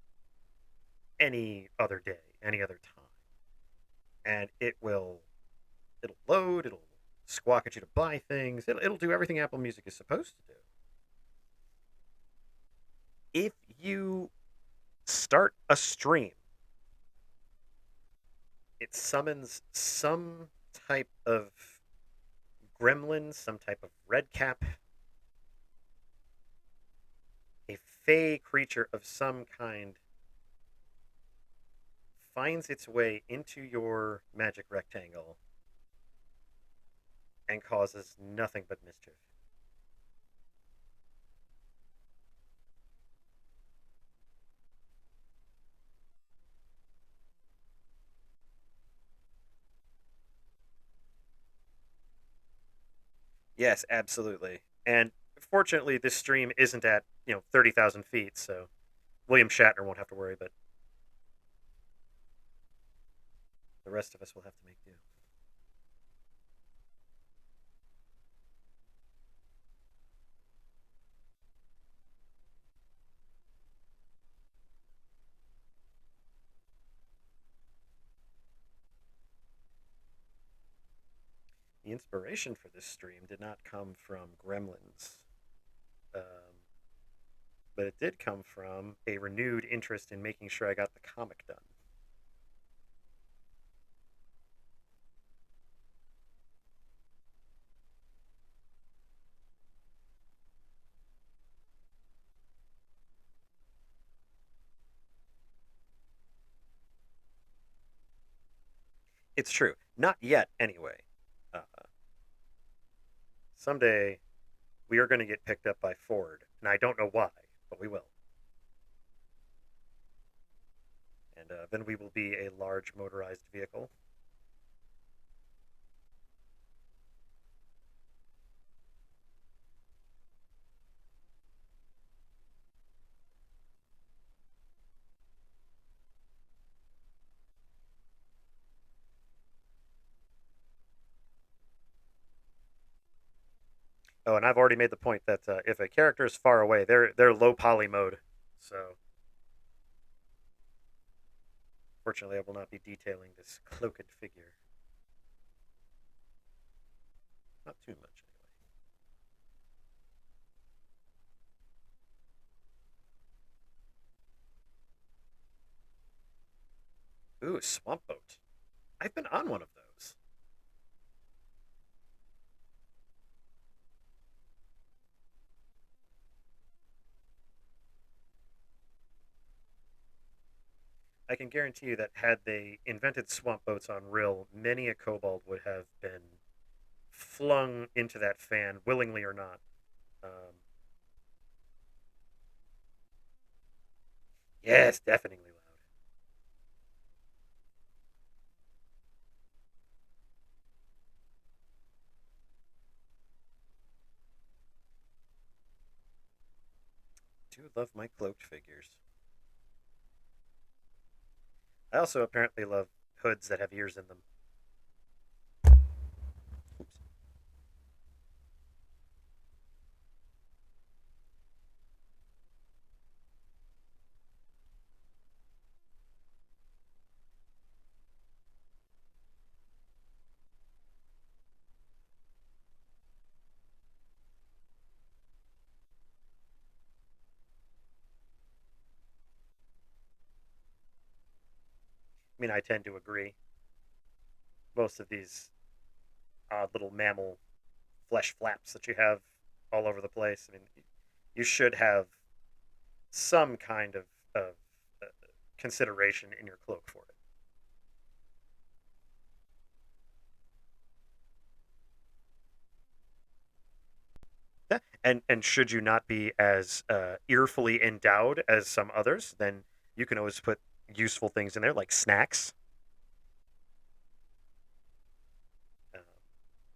any other day, any other time, and it'll load, it'll squawk at you to buy things, it'll do everything Apple Music is supposed to do. If you start a stream, it summons some type of gremlin, some type of redcap, a fey creature of some kind finds its way into your magic rectangle and causes nothing but mischief. Yes, absolutely. And fortunately, this stream isn't at 30,000 feet, so William Shatner won't have to worry, but the rest of us will have to make do. The inspiration for this stream did not come from Gremlins, um, but it did come from a renewed interest in making sure I got the comic done. It's true. Not yet, anyway. Uh, Someday we are going to get picked up by Ford, and I don't know why, but we will. And then we will be a large motorized vehicle. Oh, and I've already made the point that if a character is far away, they're low poly mode. So fortunately, I will not be detailing this cloaked figure. Not too much, anyway. swamp boat. I've been on one of those. I can guarantee you that had they invented swamp boats on Rill, many a kobold would have been flung into that fan, willingly or not. Um, yes, deafeningly loud. Do love my cloaked figures. I also apparently love hoods that have ears in them. Oops. I mean, I tend to agree. Most of these odd little mammal flesh flaps that you have all over the place. I mean, you should have some kind of uh, consideration in your cloak for it. Yeah. And should you not be as earfully endowed as some others, then you can always put useful things in there like snacks, uh,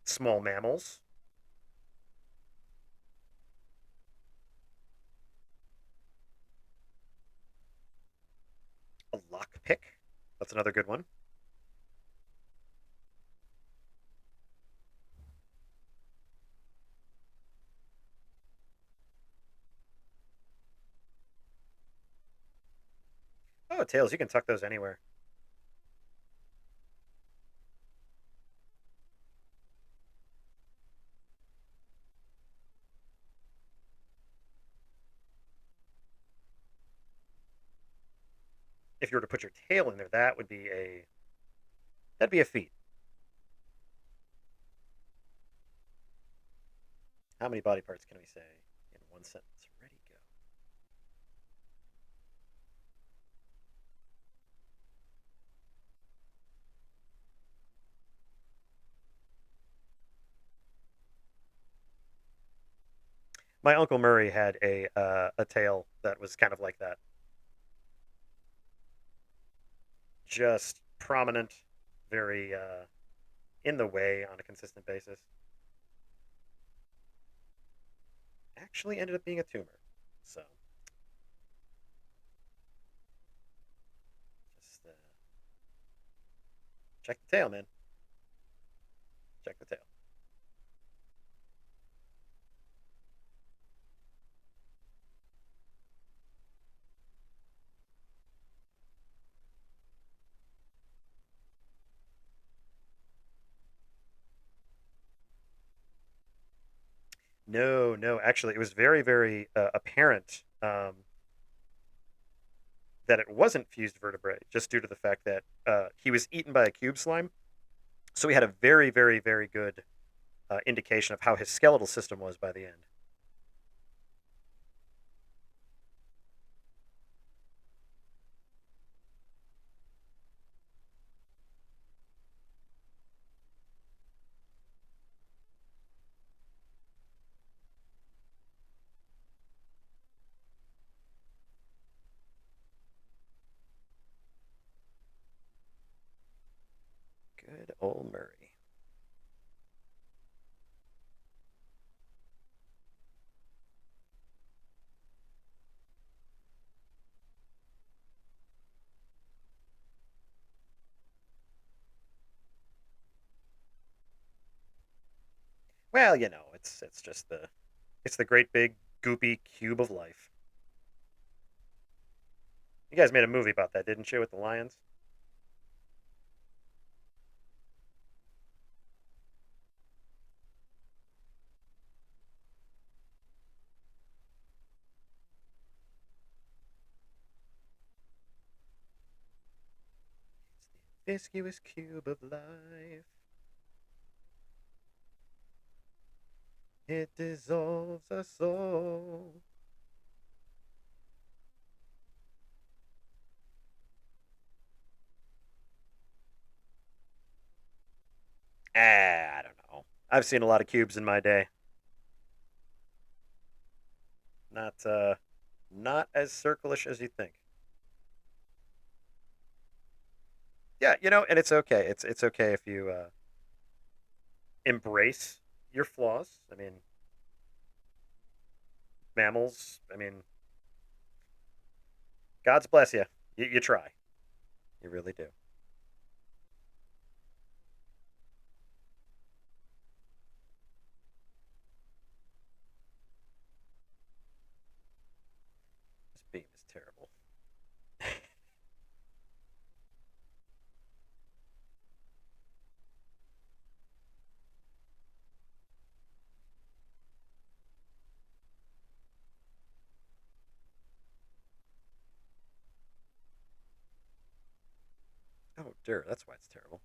small mammals, a lock pick. That's another good one. Oh, tails, you can tuck those anywhere. If you were to put your tail in there, that'd be a feat. How many body parts can we say in one sentence? Ready, go. My uncle Murray had a tail that was kind of like that, just prominent, very in the way on a consistent basis. Actually, ended up being a tumor. So just check the tail, man. Check the tail. No, no, actually, it was very, very apparent that it wasn't fused vertebrae, just due to the fact that he was eaten by a cube slime. So we had a very, very, very good indication of how his skeletal system was by the end. Good old Murray. Well, it's just the great big goopy cube of life. You guys made a movie about that, didn't you, with the lions? Biscuous cube of life. It dissolves us all. I don't know. I've seen a lot of cubes in my day. Not as circlish as you think. Yeah, and it's okay. It's okay if you embrace your flaws. I mean, mammals. I mean, God's bless you. You try. You really do. This beam is terrible. Oh dear, that's why it's terrible.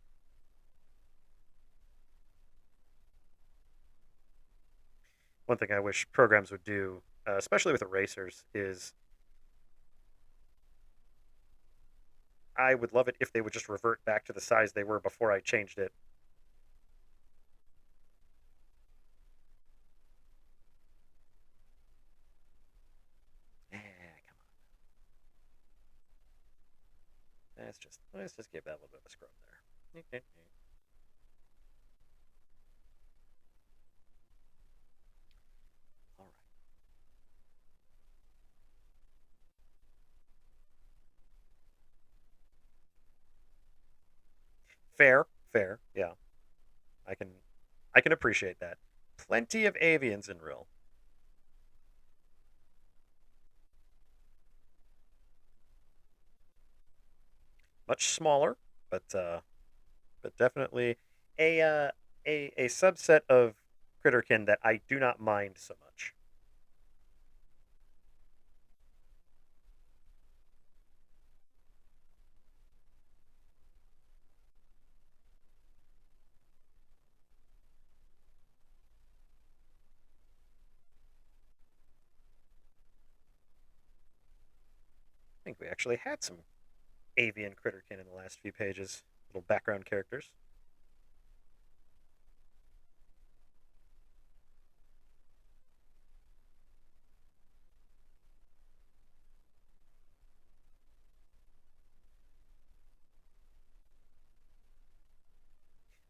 One thing I wish programs would do, especially with erasers, is I would love it if they would just revert back to the size they were before I changed it. Come on. Let's just give that a little bit of a scrub there. All right. Fair, fair. Yeah, I can, I can appreciate that. Plenty of avians in real. Much smaller, but definitely a a subset of Critterkin that I do not mind so much. I think we actually had some avian Critterkin in the last few pages. Little background characters.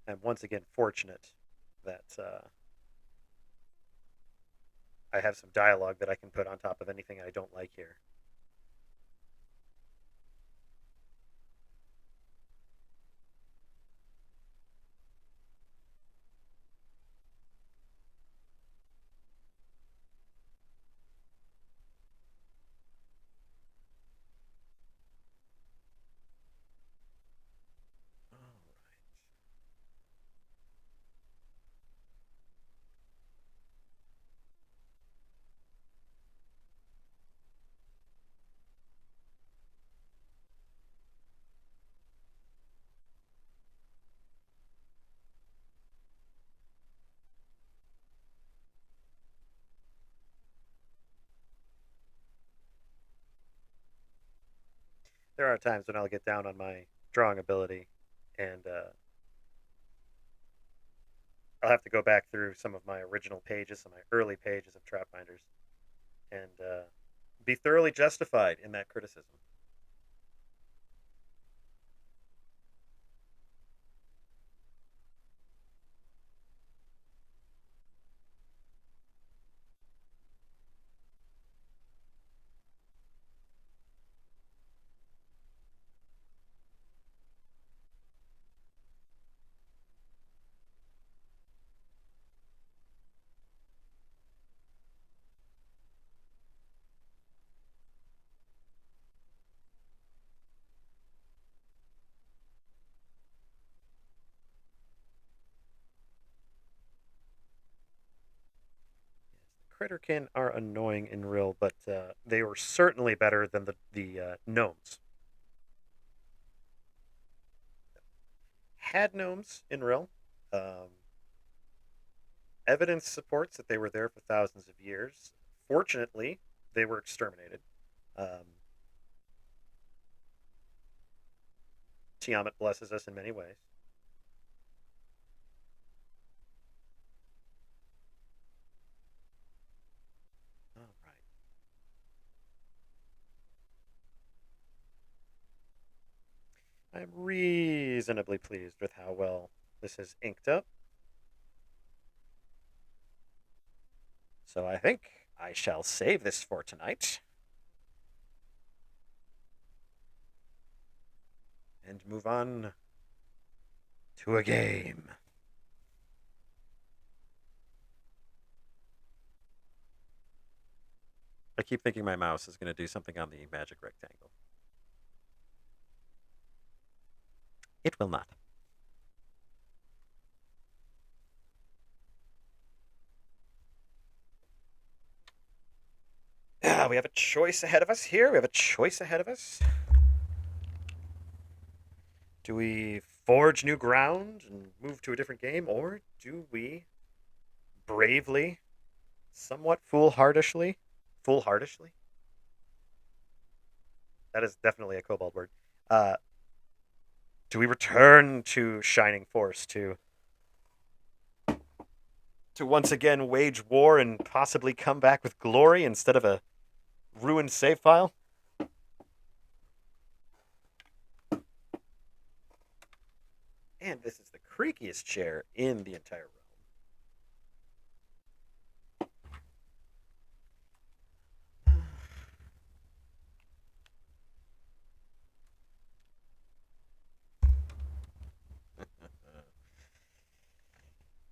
I'm once again fortunate that I have some dialogue that I can put on top of anything I don't like here. All right. There are times when I'll get down on my drawing ability, and I'll have to go back through some of my original pages, some of my early pages of Trapfinders, and be thoroughly justified in that criticism. Yes, the Critterkin are annoying in real, but they were certainly better than the gnomes. had gnomes in Rill. Um, Evidence supports that they were there for thousands of years. Fortunately, they were exterminated. Um, Tiamat blesses us in many ways. All right. I'm reasonably pleased with how well this is inked up. So I think I shall save this for tonight and move on to a game. I keep thinking my mouse is going to do something on the magic rectangle. It will not. We have a choice ahead of us here. We have a choice ahead of us. Do we forge new ground and move to a different game, or do we bravely, somewhat foolhardishly? That is definitely a kobold word. Uh, do we return to Shining Force to once again wage war and possibly come back with glory instead of a ruined save file? And this is the creakiest chair in the entire realm.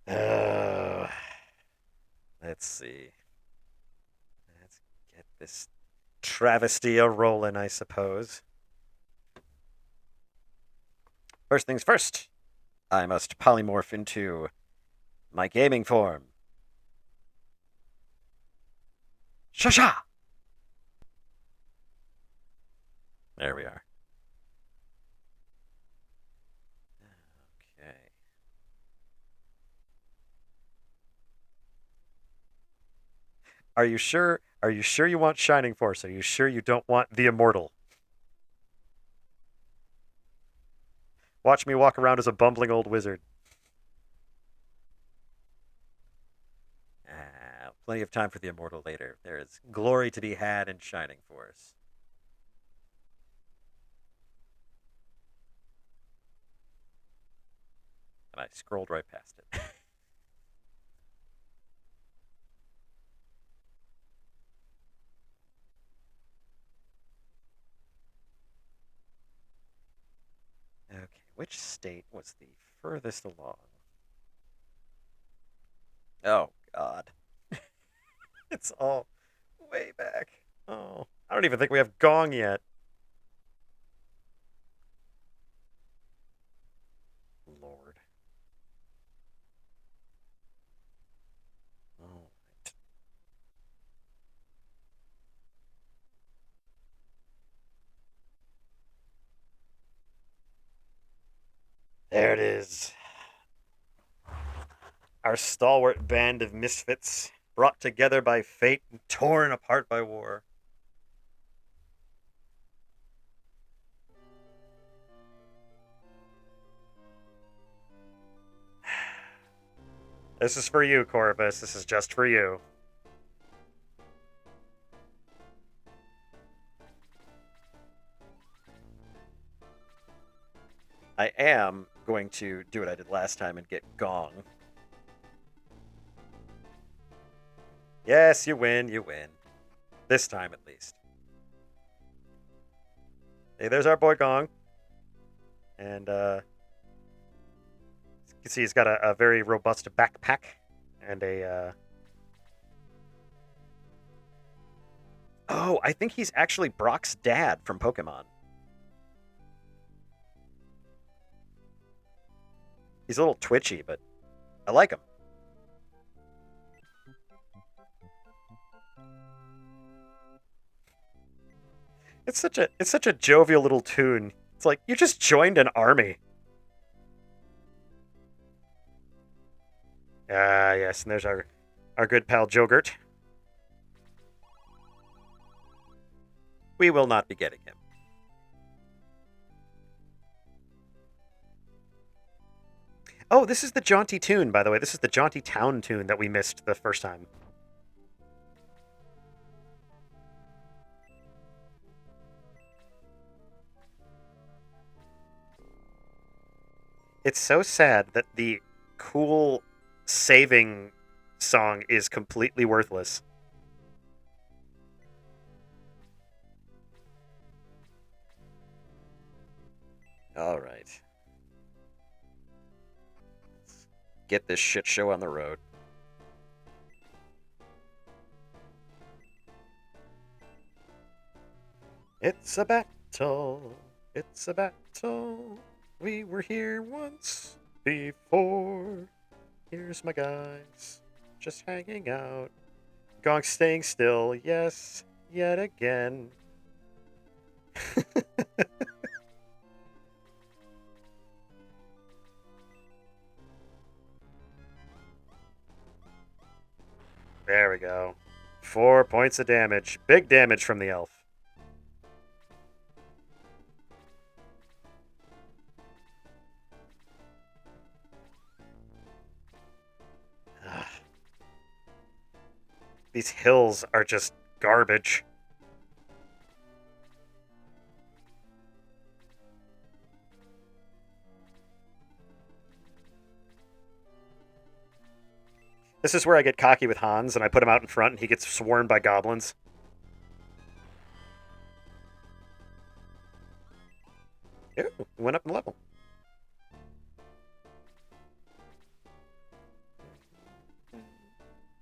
Uh, let's see. Let's get this travesty a rolling, I suppose. First things first, I must polymorph into my gaming form. Shasha! There we are. Okay. Are you sure? Are you sure you want Shining Force? Are you sure you don't want the Immortal? Watch me walk around as a bumbling old wizard. Plenty of time for the Immortal later. There is glory to be had in Shining Force. And I scrolled right past it. Okay, which state was the furthest along? Oh, God. It's all way back. Oh, I don't even think we have Gong yet. Lord. All right. There it is. Our stalwart band of misfits, brought together by fate and torn apart by war. This is for you, Corvus. This is just for you. I am going to do what I did last time and get Gong. Yes, you win, you win. This time, at least. Hey, there's our boy Gong. And, you can see he's got a very robust backpack and a, Oh, I think he's actually Brock's dad from Pokemon. He's a little twitchy, but I like him. It's such a jovial little tune. It's like you just joined an army. Ah, yes, and there's our good pal Jogurt. We will not be getting him. Oh, this is the jaunty tune, by the way. This is the jaunty town tune that we missed the first time. It's so sad that the cool saving song is completely worthless. All right. Let's get this shit show on the road. It's a battle. It's a battle. We were here once before. Here's my guys, just hanging out. Gong staying still, yes, yet again. There we go. 4 points of damage. Big damage from the elf. These hills are just garbage. This is where I get cocky with Hans, and I put him out in front, and he gets swarmed by goblins. Ooh, we went up in level.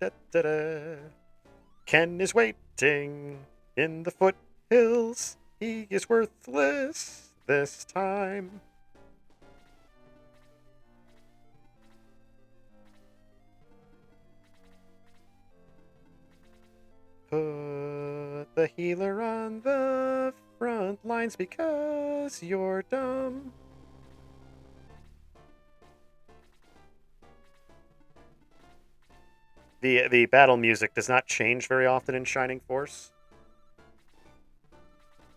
Da, da, da. Ken is waiting in the foothills. He is worthless this time. Put the healer on the front lines because you're dumb. The battle music does not change very often in Shining Force.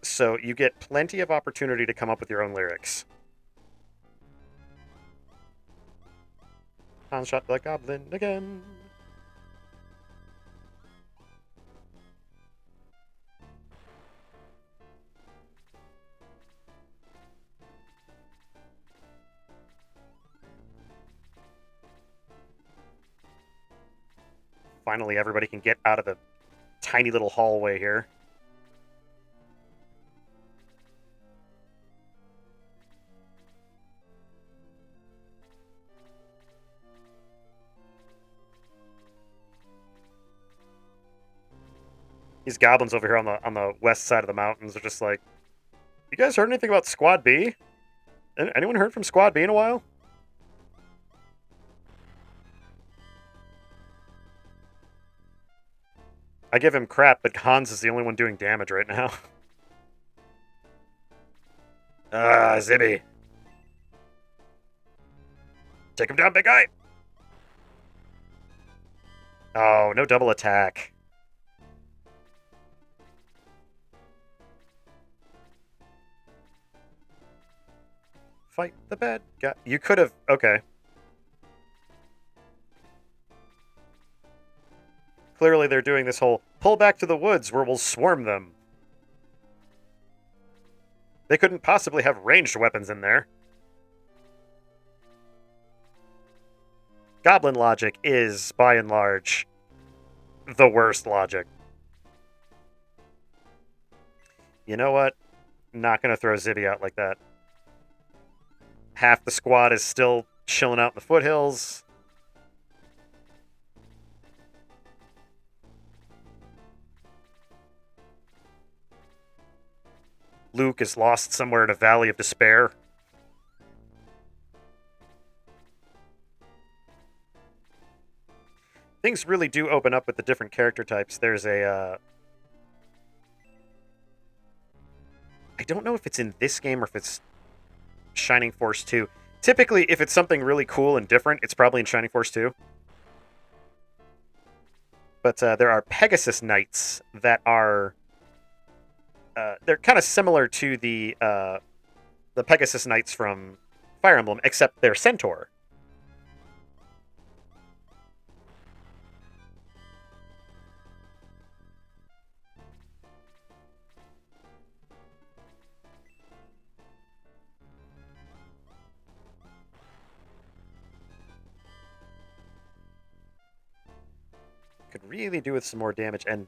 So you get plenty of opportunity to come up with your own lyrics. Hans shot the goblin again. Finally, everybody can get out of the tiny little hallway here. These goblins over here on the west side of the mountains are just like, you guys heard anything about Squad B? Anyone heard from Squad B in a while? I give him crap, but Hans is the only one doing damage right now. Ah, Zibby. Take him down, big guy. Oh, no double attack. Fight the bad guy. You could have... Okay. Clearly they're doing this whole pull back to the woods where we'll swarm them. They couldn't possibly have ranged weapons in there. Goblin logic is, by and large, the worst logic. You know what? Not going to throw Zibby out like that. Half the squad is still chilling out in the foothills. Luke is lost somewhere in a valley of despair. Things really do open up with the different character types. There's a... I don't know if it's in this game or if it's Shining Force 2. Typically, if it's something really cool and different, it's probably in Shining Force 2. But there are Pegasus Knights that are they're kind of similar to the Pegasus Knights from Fire Emblem, except they're Centaur. Could really do with some more damage, and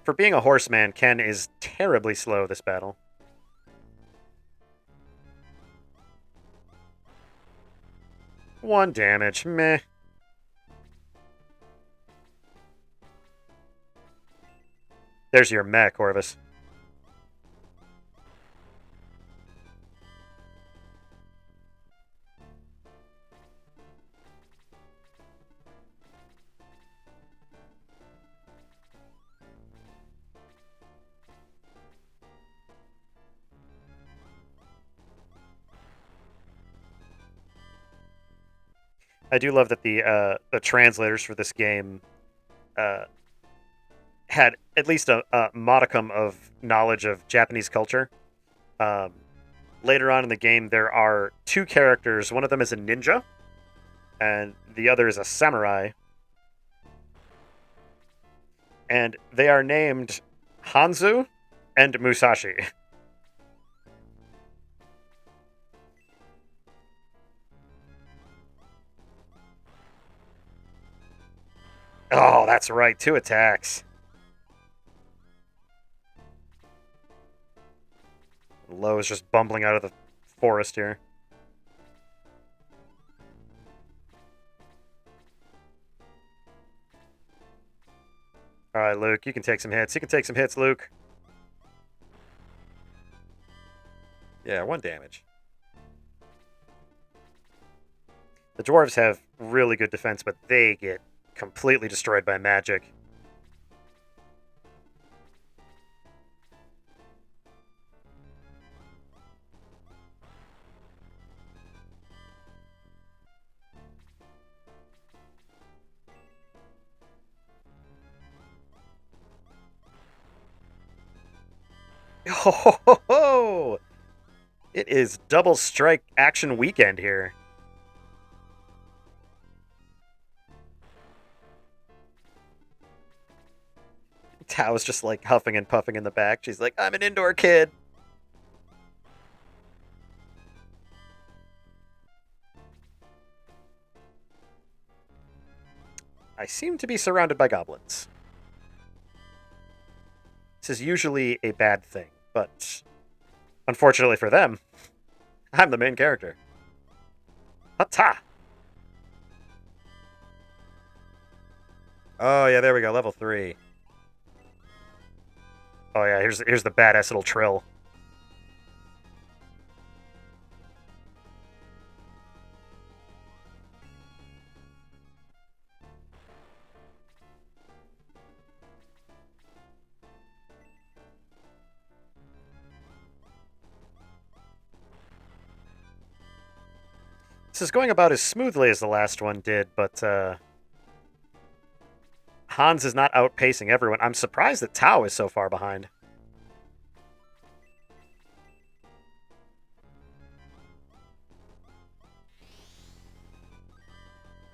for being a horseman, Ken is terribly slow this battle. One damage, meh. There's your mech, Orvis. I do love that the translators for this game uh, had at least a modicum of knowledge of Japanese culture. Um, Later on in the game, there are two characters. One of them is a ninja, and the other is a samurai. And they are named Hanzu and Musashi. Oh, that's right. Two attacks. Lo is just bumbling out of the forest here. All right, Luke, you can take some hits. You can take some hits, Luke. Yeah, one damage. The dwarves have really good defense, but they get completely destroyed by magic. Ho ho ho ho! It is double strike action weekend here. Tao's just like huffing and puffing in the back. She's like, I'm an indoor kid. I seem to be surrounded by goblins. This is usually a bad thing, but unfortunately for them, I'm the main character. Hata! Oh yeah, there we go, level 3. Oh yeah, here's the badass little trill. This is going about as smoothly as the last one did, but Hans is not outpacing everyone. I'm surprised that Tao is so far behind.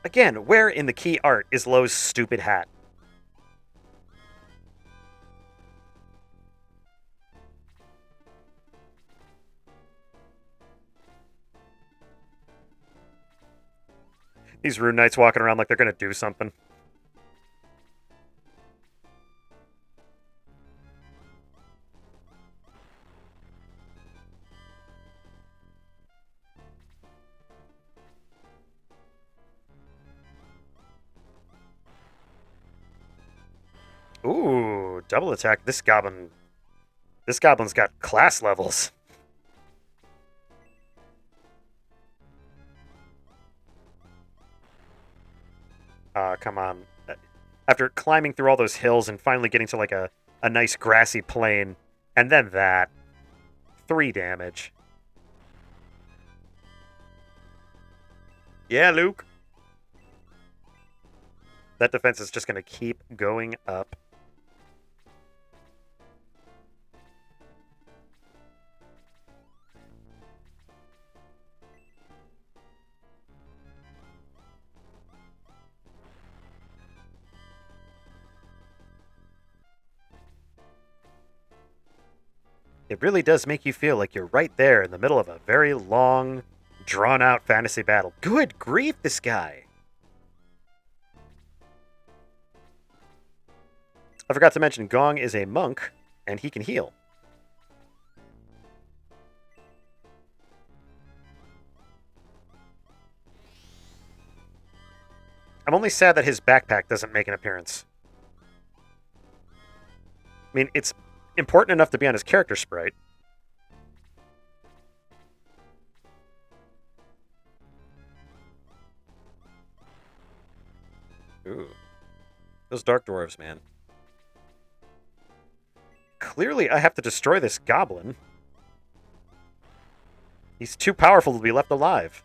Again, where in the key art is Lo's stupid hat? These Rune Knights walking around like they're gonna do something. Ooh, double attack. This goblin's got class levels. Come on. After climbing through all those hills and finally getting to like a nice grassy plain, and then that. 3 damage. Yeah, Luke. That defense is just going to keep going up. It really does make you feel like you're right there in the middle of a very long, drawn-out fantasy battle. Good grief, this guy! I forgot to mention, Gong is a monk, and he can heal. I'm only sad that his backpack doesn't make an appearance. I mean, it's important enough to be on his character sprite. Ooh. Those dark dwarves, man. Clearly, I have to destroy this goblin. He's too powerful to be left alive.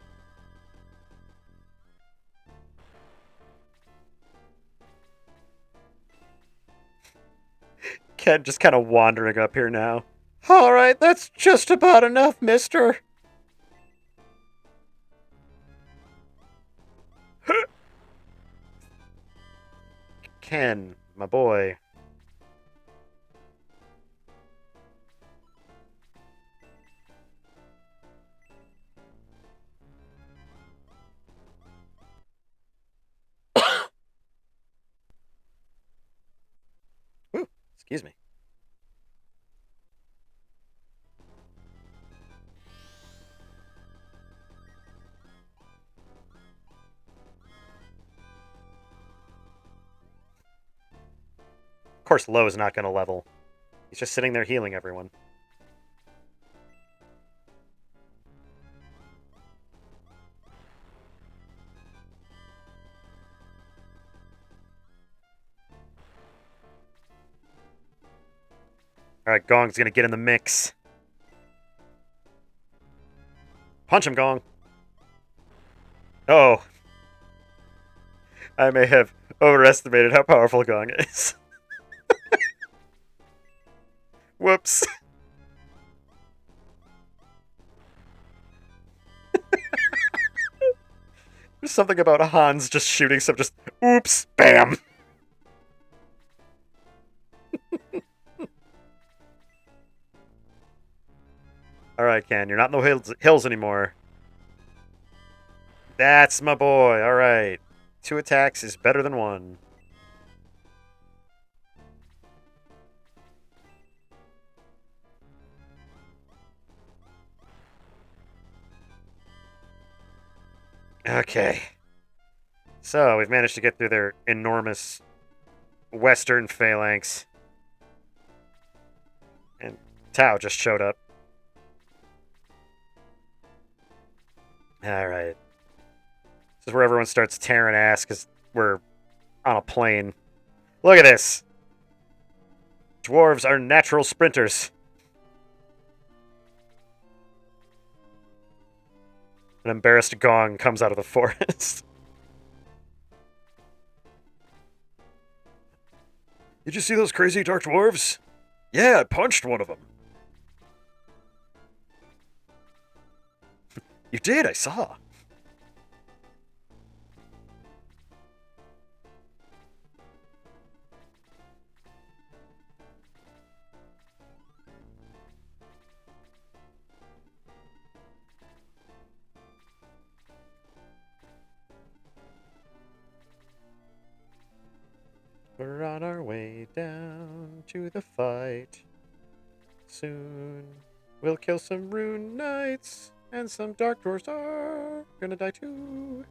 Ken just kind of wandering up here now. All right, that's just about enough, mister. Ken, my boy. Ooh, excuse me. Of course, Low is not going to level. He's just sitting there healing everyone. Alright, Gong's going to get in the mix. Punch him, Gong. Oh. I may have overestimated how powerful Gong is. Whoops. There's something about Hans just shooting some just, oops, bam. Alright, Ken, you're not in the hills anymore. That's my boy, alright. 2 attacks is better than 1. Okay. So, we've managed to get through their enormous western phalanx. And Tao just showed up. Alright. This is where everyone starts tearing ass because we're on a plane. Look at this! Dwarves are natural sprinters. An embarrassed Gong comes out of the forest. Did you see those crazy dark dwarves? Yeah, I punched one of them. You did, I saw. We're on our way down to the fight. Soon we'll kill some rune knights, and some dark dwarves are gonna die too.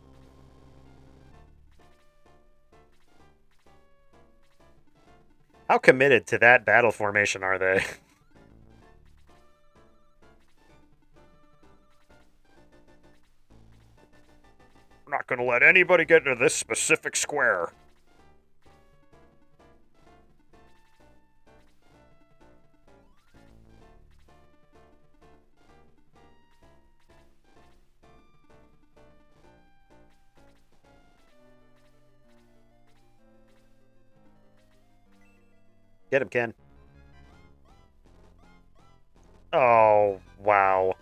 How committed to that battle formation are they? We're not gonna let anybody get into this specific square. Get him, Ken. Oh, wow.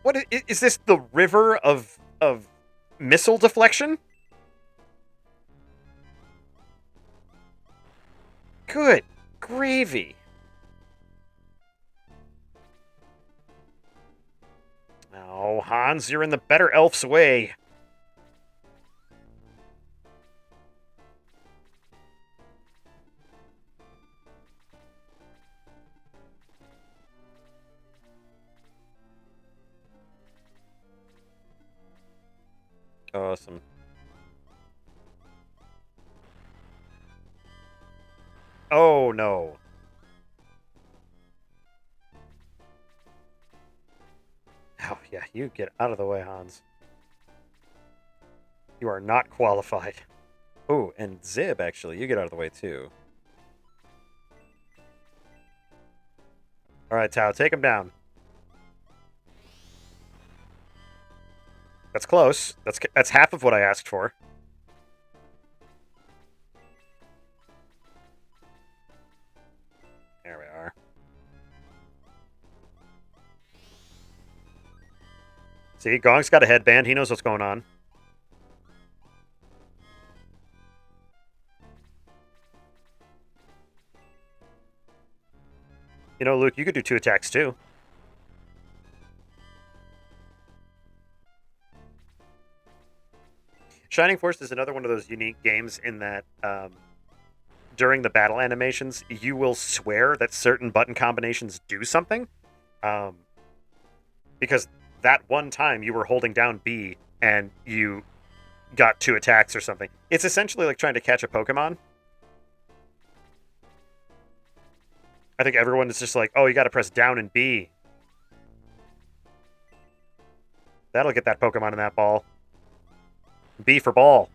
What is this? The river of missile deflection? Good gravy. Oh, Hans, you're in the better elf's way. Awesome. Oh, no. Oh, yeah, you get out of the way, Hans. You are not qualified. Oh, and Zibb, actually, you get out of the way, too. All right, Tao, take him down. That's close. That's half of what I asked for. There we are. See, Gong's got a headband. He knows what's going on. You know, Luke, you could do 2 attacks, too. Shining Force is another one of those unique games in that during the battle animations, you will swear that certain button combinations do something. Because that one time you were holding down B and you got 2 attacks or something. It's essentially like trying to catch a Pokemon. I think everyone is just like, oh, you got to press down and B. That'll get that Pokemon in that ball. B for ball.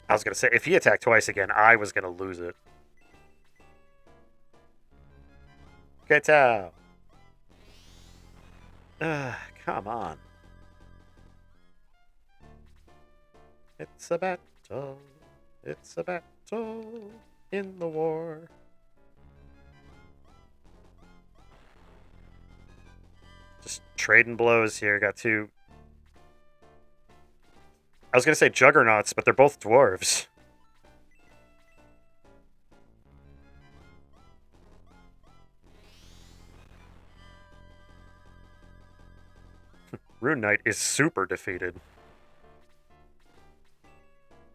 I was going to say, if he attacked twice again, I was going to lose it. Okay, Tao. Come on. It's a battle. It's a battle in the war. Just trading blows here. Got 2. I was going to say juggernauts, but they're both dwarves. Rune Knight is super defeated.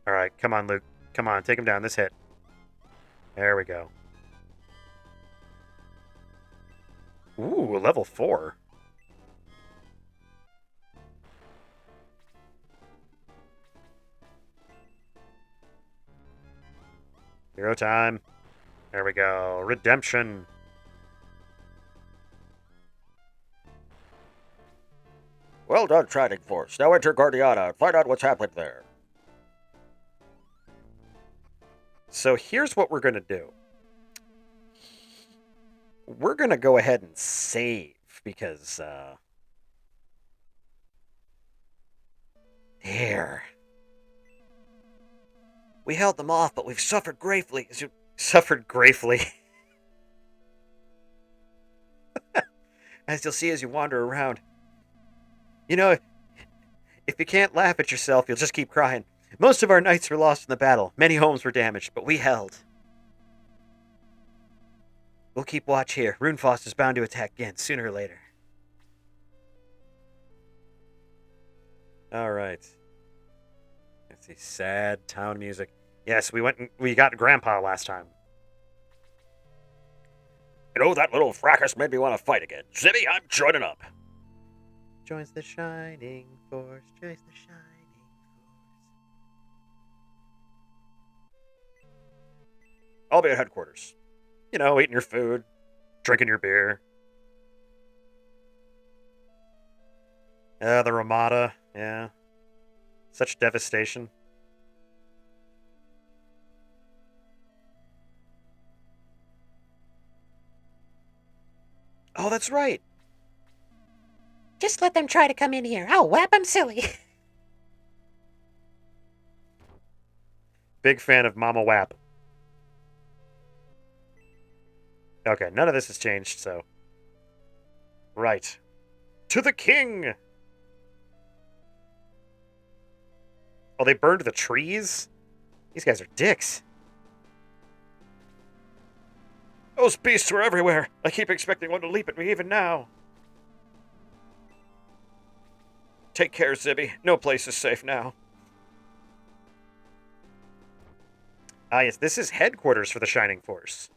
Alright, come on, Luke. Come on, take him down. This hit. There we go. Ooh, level 4. Hero time. There we go. Redemption. Well done, Shining Force. Now enter Guardiana and find out what's happened there. So here's what we're going to do. We're going to go ahead and save because, there. We held them off, but we've suffered gravely. Suffered gravely. As you'll see as you wander around. You know, if you can't laugh at yourself, you'll just keep crying. Most of our knights were lost in the battle. Many homes were damaged, but we held. We'll keep watch here. Runefoss is bound to attack again, sooner or later. All right. Let's see. Sad town music. Yes, we got Grandpa last time. You know, that little fracas made me want to fight again. Zibby, I'm joining up. Joins the Shining Force. Joins the Shining I'll be at headquarters. You know, eating your food, drinking your beer. The Ramada, yeah. Such devastation. Oh, that's right. Just let them try to come in here. I'll whap them silly. Big fan of Mama Wap. Okay, none of this has changed, so. Right. To the king! Oh, they burned the trees? These guys are dicks. Those beasts were everywhere. I keep expecting one to leap at me even now. Take care, Zibby. No place is safe now. Ah, yes, this is headquarters for the Shining Force.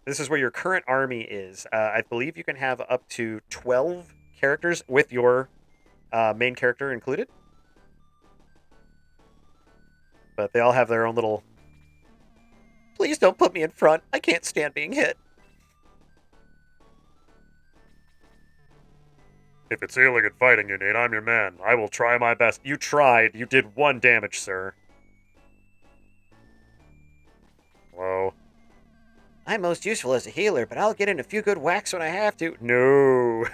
This is where your current army is. I believe you can have up to 12 characters with your main character included. But they all have their own little... Please don't put me in front. I can't stand being hit. If it's healing and fighting you need, I'm your man. I will try my best. You tried. You did 1 damage, sir. Whoa. I'm most useful as a healer, but I'll get in a few good whacks when I have to. No.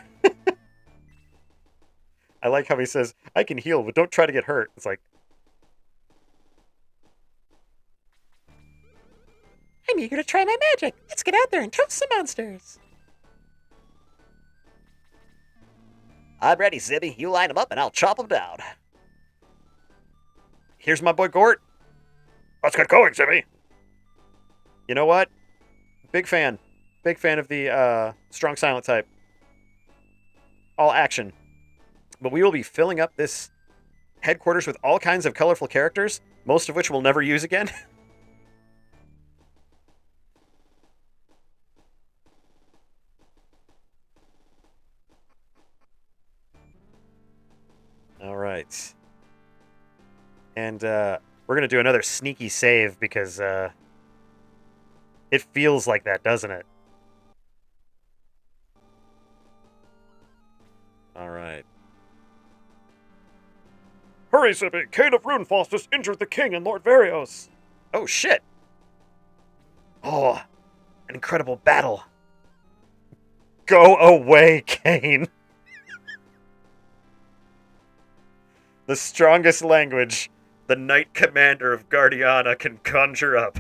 I like how he says, I can heal, but don't try to get hurt. It's like... I'm eager to try my magic. Let's get out there and toast some monsters. I'm ready, Zibby. You line them up and I'll chop them down. Here's my boy Gort. Let's get going, Zibby. You know what? Big fan. Big fan of the strong silent type. All action. But we will be filling up this headquarters with all kinds of colorful characters, most of which we'll never use again. All right. And we're going to do another sneaky save because it feels like that, doesn't it? All right. Hurry, Zibby. Kane of Runefaust has injured the king and Lord Varios. Oh, shit. Oh, an incredible battle. Go away, Kane. The strongest language the Knight Commander of Guardiana can conjure up.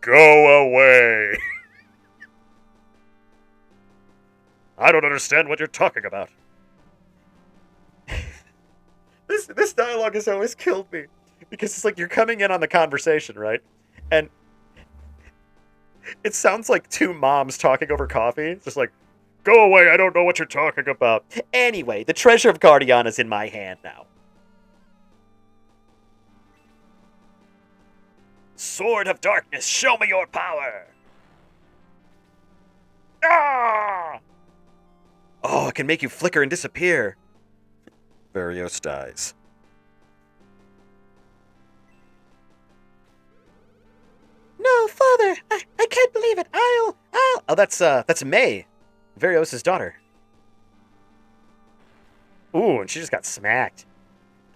Go away. I don't understand what you're talking about. This dialogue has always killed me. Because it's like you're coming in on the conversation, right? And it sounds like 2 moms talking over coffee. It's just like, go away, I don't know what you're talking about. Anyway, the treasure of Guardiana's in my hand now. Sword of Darkness, show me your power! Ah! Oh, it can make you flicker and disappear. Varios dies. No, father, I can't believe it. I'll... Oh, that's May, Varios' daughter. Ooh, and she just got smacked.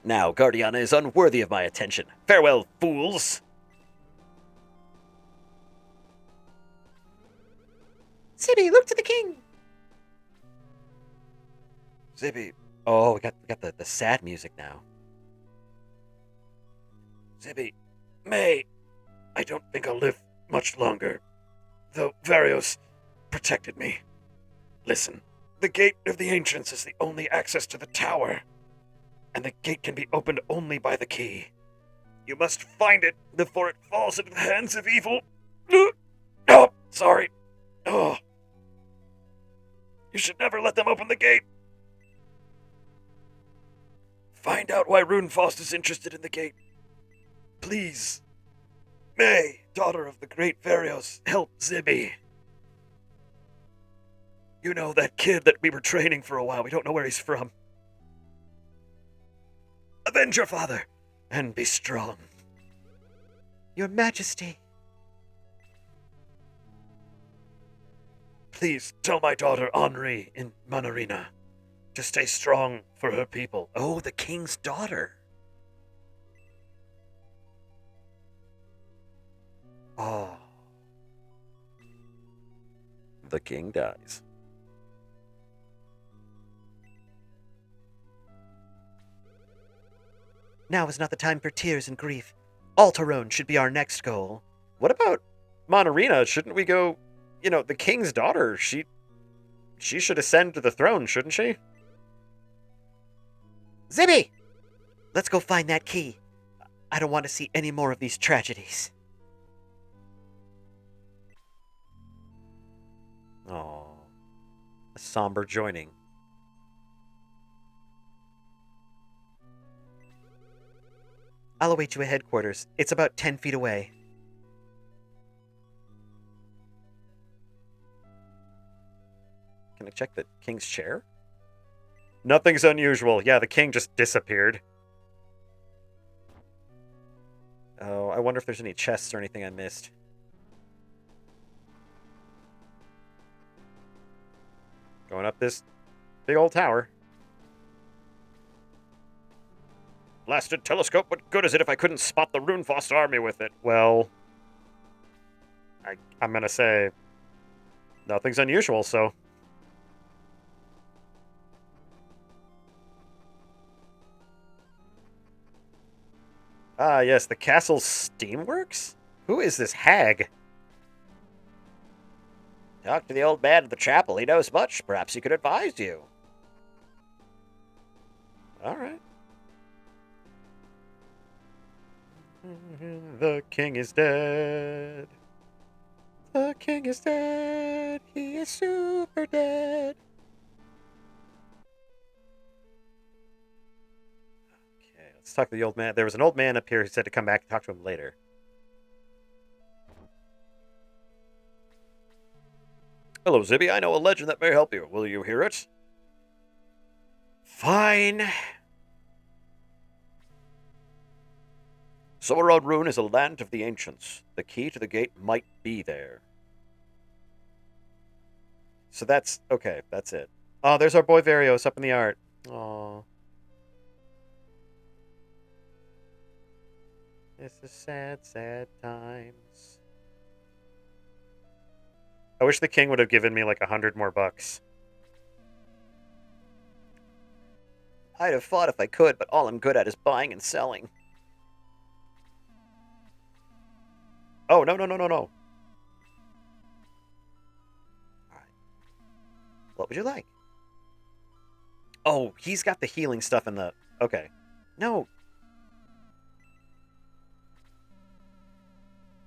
Now, Guardiana is unworthy of my attention. Farewell, fools! Zibby, look to the king. Zibby. Oh, we got the sad music now. Zibby, May, I don't think I'll live much longer, though Varios protected me. Listen, the Gate of the Ancients is the only access to the tower, and the gate can be opened only by the key. You must find it before it falls into the hands of evil. Oh, sorry. Oh. You should never let them open the gate. Find out why Runefaust is interested in the gate. Please. May, daughter of the great Varios, help Zibby. You know, that kid that we were training for a while. We don't know where he's from. Avenge your father, and be strong. Your Majesty. Please tell my daughter Henri in Manarina to stay strong for her people. Oh, the king's daughter. Oh. The king dies. Now is not the time for tears and grief. Alterone should be our next goal. What about Monarina? Shouldn't we go... the king's daughter, she should ascend to the throne, shouldn't she? Zibby! Let's go find that key. I don't want to see any more of these tragedies. Oh, a somber joining. I'll await you at headquarters. It's about 10 feet away. Can I check the king's chair? Nothing's unusual. Yeah, the king just disappeared. Oh, I wonder if there's any chests or anything I missed. Going up this big old tower. Blasted telescope, what good is it if I couldn't spot the Runefoss army with it? Well, I'm gonna say nothing's unusual, so... Ah, yes, the castle's steamworks? Who is this hag? Talk to the old man in the chapel. He knows much. Perhaps he could advise you. All right. The king is dead. The king is dead. He is super dead. Okay, let's talk to the old man. There was an old man up here who said to come back and talk to him later. Hello, Zibby. I know a legend that may help you. Will you hear it? Fine. Somerod Rune is a land of the ancients. The key to the gate might be there. So that's... okay, that's it. Oh, there's our boy Varios up in the art. Aww. It's a sad, sad times. I wish the king would have given me like 100 more bucks. I'd have fought if I could, but all I'm good at is buying and selling. Oh, no. All right. What would you like? Oh, he's got the healing stuff in the... okay. No.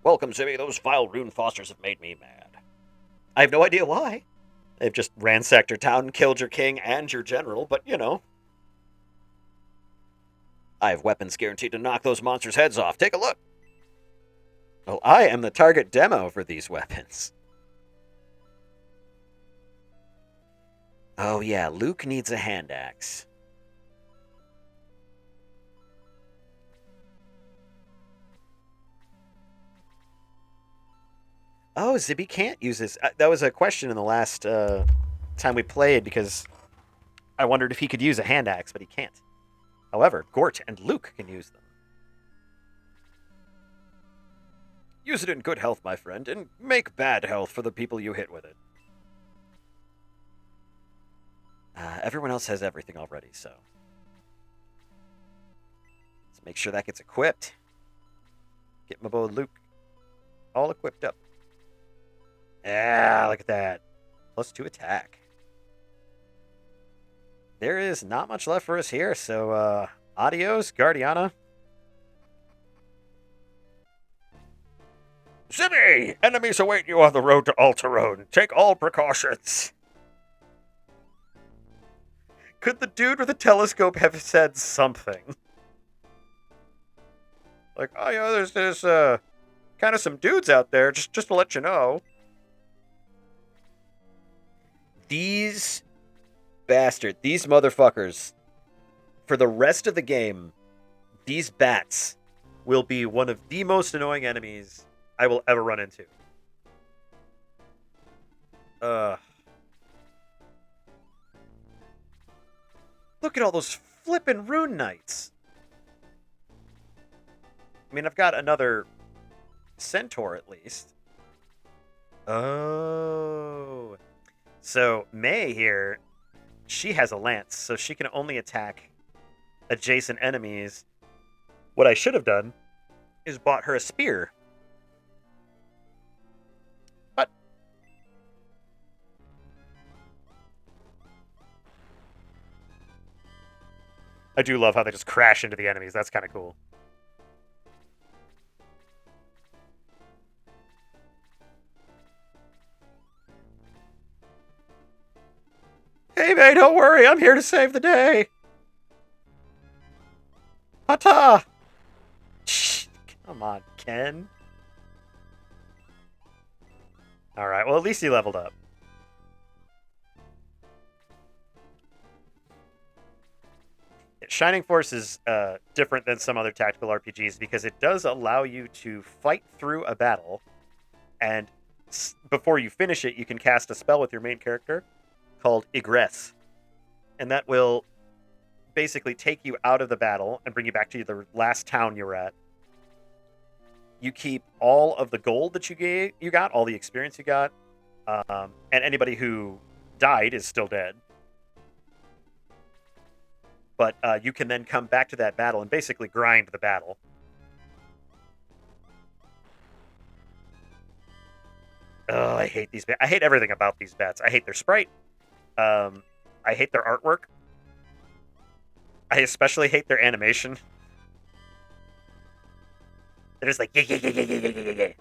Welcome, Zibby. Those vile Runefosters have made me mad. I have no idea why. They've just ransacked your town, killed your king and your general, but, you know. I have weapons guaranteed to knock those monsters' heads off. Take a look. Well, I am the target demo for these weapons. Oh, yeah, Luke needs a hand axe. Oh, Zibby can't use this. That was a question in the last time we played, because I wondered if he could use a hand axe, but he can't. However, Gort and Luke can use them. Use it in good health, my friend, and make bad health for the people you hit with it. Everyone else has everything already, so... let's make sure that gets equipped. Get my boy Luke all equipped up. Yeah, look at that. +2 attack. There is not much left for us here, so adios, Guardiana. Zibby! Enemies await you on the road to Alterone. Take all precautions. Could the dude with the telescope have said something? Like, oh yeah, there's kind of some dudes out there, just to let you know. These motherfuckers, for the rest of the game, these bats will be one of the most annoying enemies I will ever run into. Look at all those flippin' rune knights. I mean, I've got another centaur at least. Oh. So May here, she has a lance, so she can only attack adjacent enemies. What I should have done is bought her a spear. But I do love how they just crash into the enemies. That's kind of cool. Hey, May, don't worry. I'm here to save the day. Ta-ta! Come on, Ken. Alright, well, at least he leveled up. Shining Force is different than some other tactical RPGs because it does allow you to fight through a battle, and before you finish it, you can cast a spell with your main character called Egress, and that will basically take you out of the battle and bring you back to the last town you were at. You keep all of the gold that you got, all the experience you got, and anybody who died is still dead. But you can then come back to that battle and basically grind the battle. Oh, I hate these bats. I hate everything about these bats. I hate their sprite. I hate their artwork. I especially hate their animation. They're just like, yeah, yeah, yeah, yeah, yeah, yeah, yeah, yeah.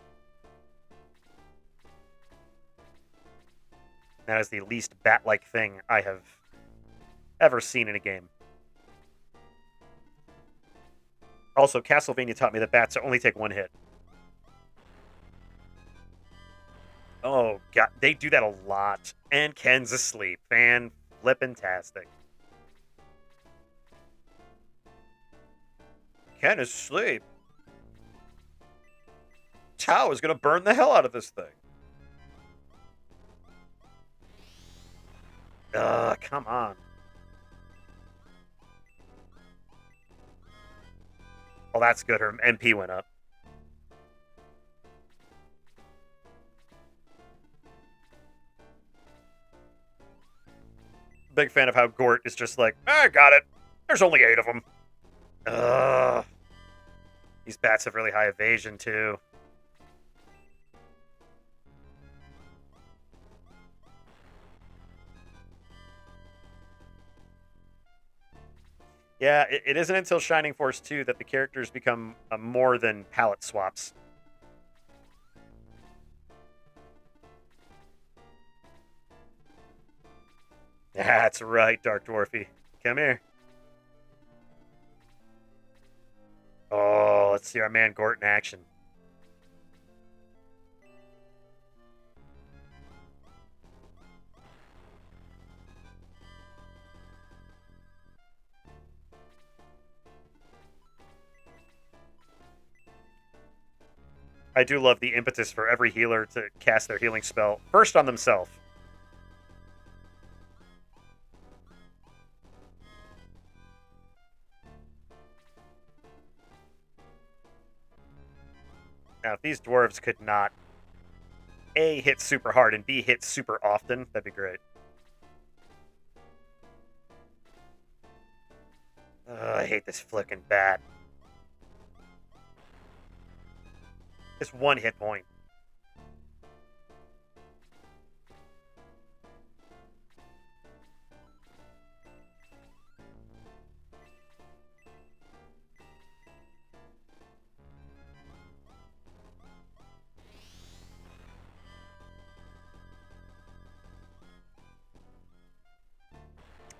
That is the least bat-like thing I have ever seen in a game. Also, Castlevania taught me that bats only take one hit. Oh, God. They do that a lot. And Ken's asleep. Fan-flippin-tastic. Ken is asleep. Tao is going to burn the hell out of this thing. Ugh, come on. Well, that's good. Her MP went up. Big fan of how Gort is just like, I got it. There's only 8 of them. Ugh. These bats have really high evasion, too. Yeah, it isn't until Shining Force 2 that the characters become more than palette swaps. That's right, Dark Dwarfy. Come here. Oh, let's see our man Gort in action. I do love the impetus for every healer to cast their healing spell first on themselves. Now, if these dwarves could not A, hit super hard, and B, hit super often, that'd be great. I hate this flicking bat. It's 1 hit point.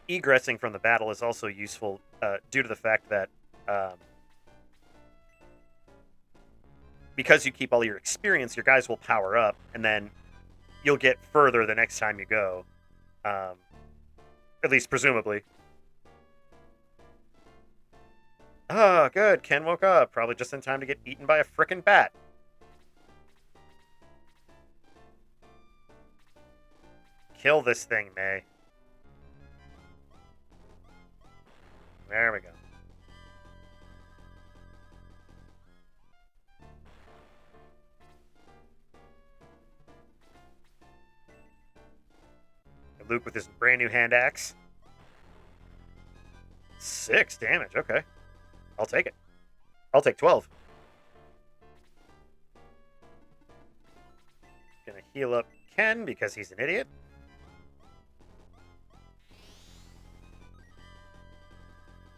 Egressing from the battle is also useful due to the fact that because you keep all your experience, your guys will power up, and then you'll get further the next time you go. At least presumably. Oh, good. Ken woke up. Probably just in time to get eaten by a frickin' bat. Kill this thing, May. There we go. Luke with his brand new hand axe. 6 damage. Okay. I'll take it. I'll take 12. Gonna heal up Ken because he's an idiot.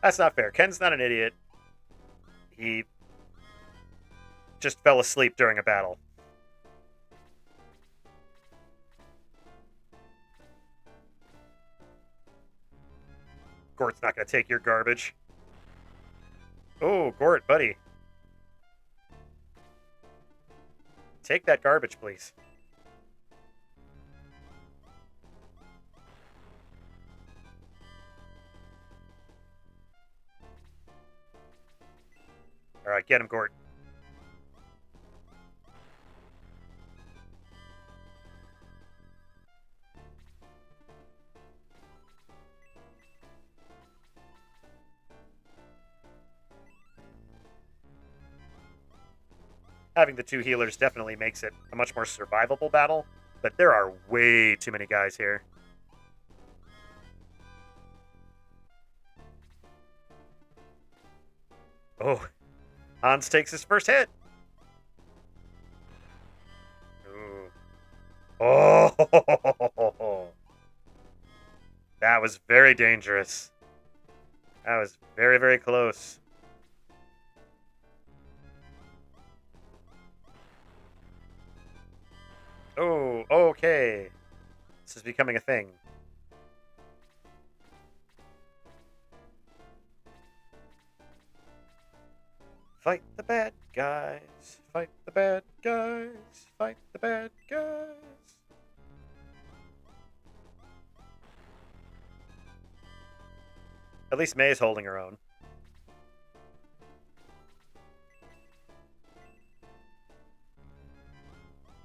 That's not fair. Ken's not an idiot. He just fell asleep during a battle. Gort's not going to take your garbage. Oh, Gort, buddy. Take that garbage, please. All right, get him, Gort. Having the 2 healers definitely makes it a much more survivable battle, but there are way too many guys here. Oh, Hans takes his first hit. Ooh. Oh, that was very dangerous. That was very, very close. Oh, okay. This is becoming a thing. Fight the bad guys. Fight the bad guys. Fight the bad guys. At least May's holding her own.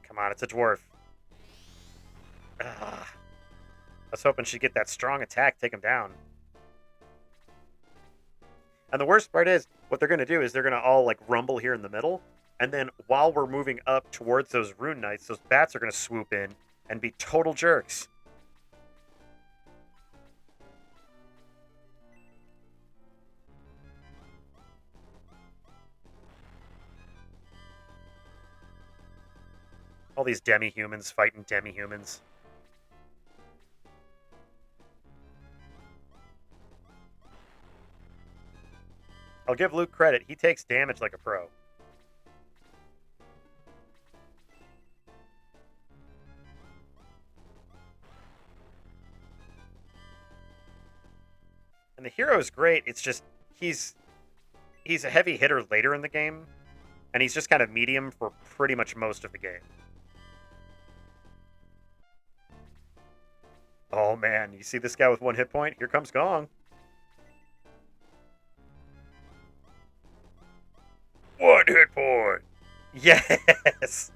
Come on, it's a dwarf. Ugh. I was hoping she'd get that strong attack, take him down. And the worst part is, what they're going to do is they're going to all, like, rumble here in the middle, and then while we're moving up towards those rune knights, those bats are going to swoop in and be total jerks. All these demi-humans fighting demi-humans. I'll give Luke credit. He takes damage like a pro. And the hero is great. It's just he's a heavy hitter later in the game, and he's just kind of medium for pretty much most of the game. Oh man, you see this guy with 1 hit point? Here comes Gong. One hit point. Yes.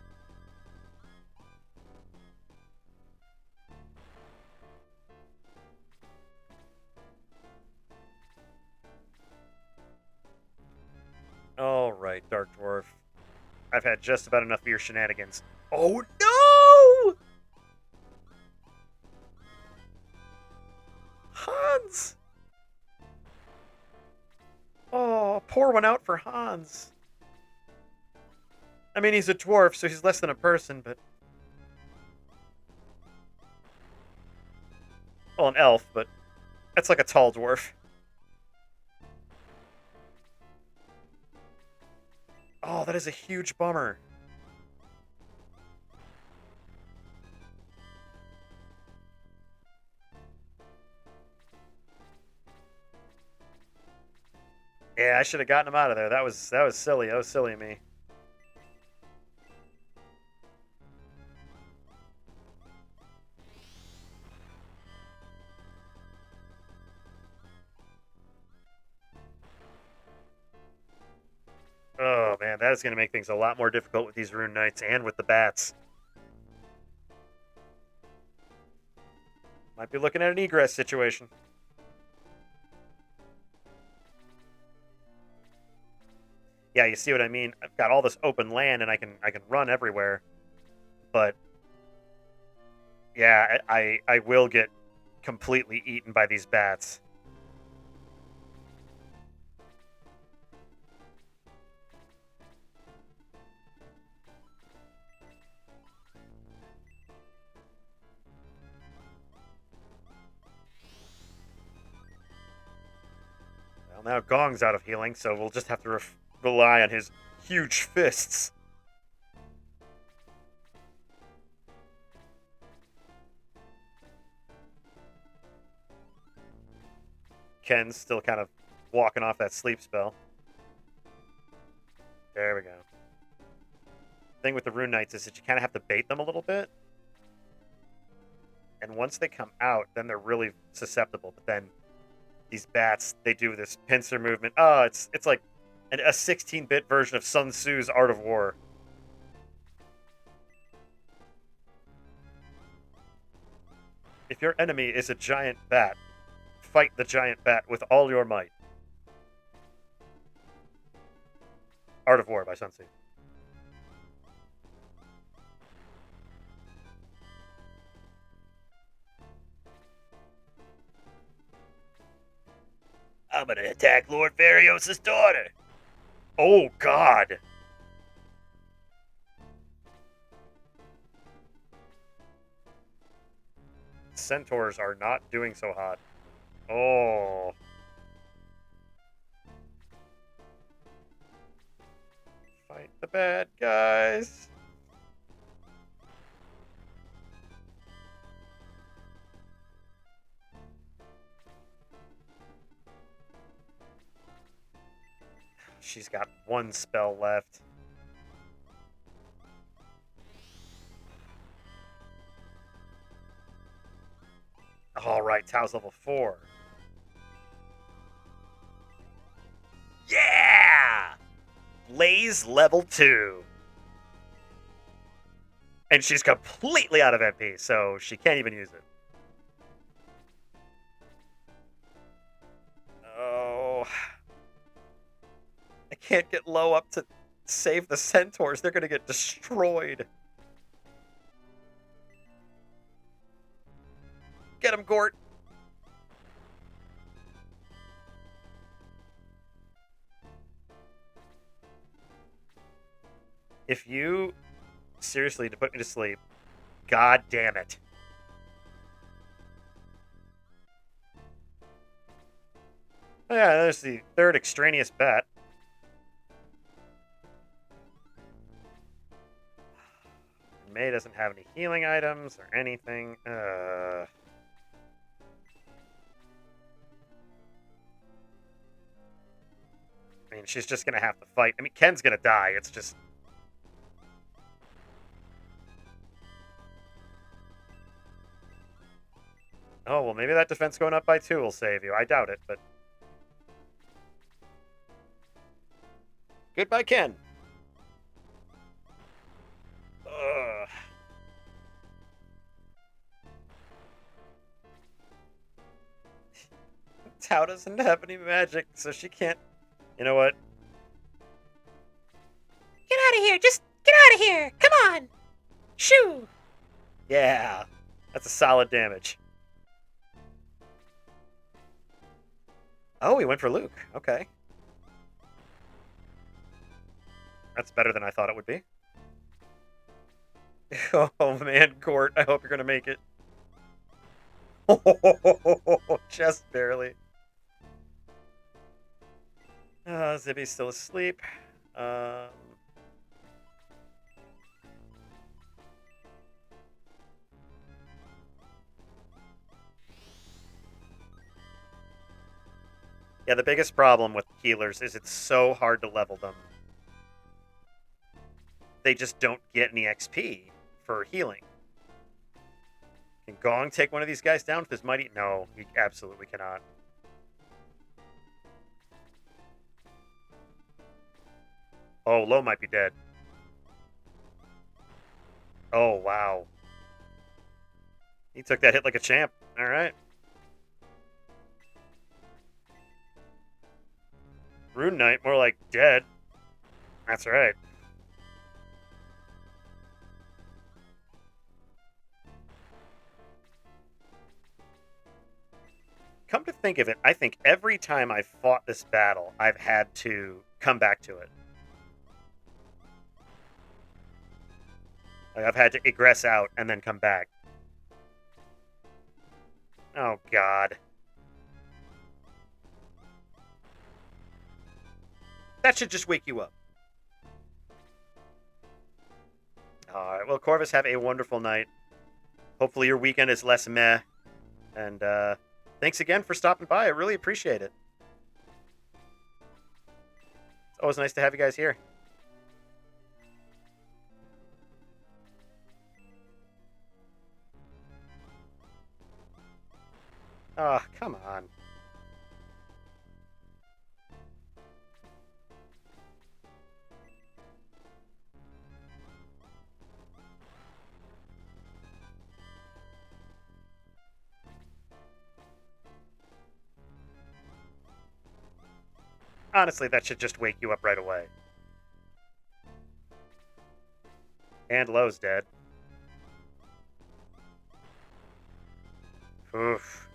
All right, Dark Dwarf. I've had just about enough of your shenanigans. Oh no! Hans! Oh, pour one out for Hans. I mean, he's a dwarf, so he's less than a person, but... Well, an elf, but that's like a tall dwarf. Oh, that is a huge bummer. Yeah, I should have gotten him out of there. That was silly. That was silly of me. Man, that is going to make things a lot more difficult with these Rune Knights and with the bats. Might be looking at an egress situation. Yeah, you see what I mean? I've got all this open land and I can run everywhere. But yeah, I will get completely eaten by these bats. Well, now Gong's out of healing, so we'll just have to rely on his huge fists. Ken's still kind of walking off that sleep spell. There we go. Thing with the Rune Knights is that you kind of have to bait them a little bit. And once they come out, then they're really susceptible. But then these bats, they do this pincer movement. Oh, it's like a 16-bit version of Sun Tzu's Art of War. If your enemy is a giant bat, fight the giant bat with all your might. Art of War by Sun Tzu. I'm gonna attack Lord Varios' daughter. Oh, God. Centaurs are not doing so hot. Oh. Fight the bad guys. She's got one spell left. All right, Tao's level 4. Yeah! Blaze level 2. And she's completely out of MP, so she can't even use it. Oh. I can't get low up to save the centaurs. They're going to get destroyed. Get him, Gort. If you seriously to put me to sleep, god damn it. Oh yeah, there's the third extraneous bat. May doesn't have any healing items or anything. I mean, she's just gonna have to fight. I mean, Ken's gonna die. It's just... Oh, well, maybe that defense going up by 2 will save you. I doubt it, but... Goodbye, Ken. Ugh. Tao doesn't have any magic, so she can't... You know what? Get out of here! Just get out of here! Come on! Shoo! Yeah, that's a solid damage. Oh, he went for Luke. Okay. That's better than I thought it would be. Oh, man, Gort, I hope you're going to make it. Just barely. Zibby's still asleep. Yeah, the biggest problem with healers is it's so hard to level them. They just don't get any XP for healing. Can Gong take one of these guys down with his mighty... No, he absolutely cannot. Oh, Low might be dead. Oh, wow. He took that hit like a champ. All right. Rune Knight, more like dead. That's right. Come to think of it, I think every time I've fought this battle, I've had to come back to it. Like, I've had to egress out and then come back. Oh, God. That should just wake you up. Alright, well, Corvus, have a wonderful night. Hopefully your weekend is less meh. And, thanks again for stopping by. I really appreciate it. It's always nice to have you guys here. Oh, come on. Honestly, that should just wake you up right away. And Low's dead. Oof.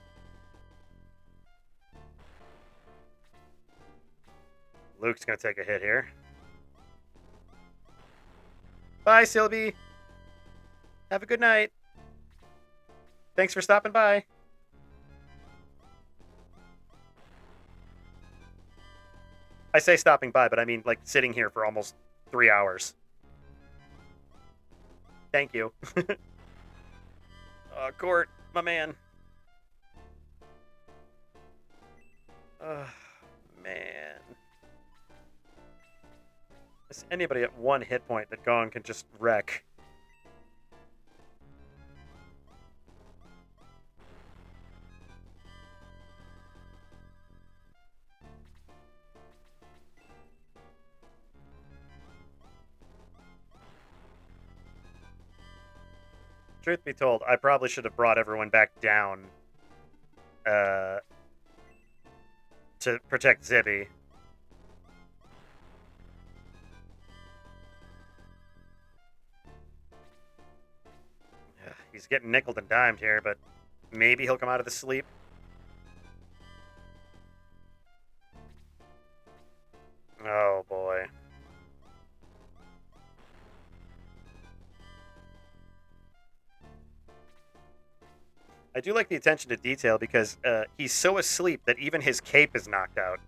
Luke's gonna take a hit here. Bye, Sylvie. Have a good night. Thanks for stopping by. I say stopping by, but I mean, like, sitting here for almost 3 hours. Thank you. Court, my man. Man. Is anybody at 1 hit point that Gong can just wreck? Truth be told, I probably should have brought everyone back down to protect Zibby. He's getting nickeled and dimed here, but maybe he'll come out of the sleep. Oh, boy. I do like the attention to detail because he's so asleep that even his cape is knocked out.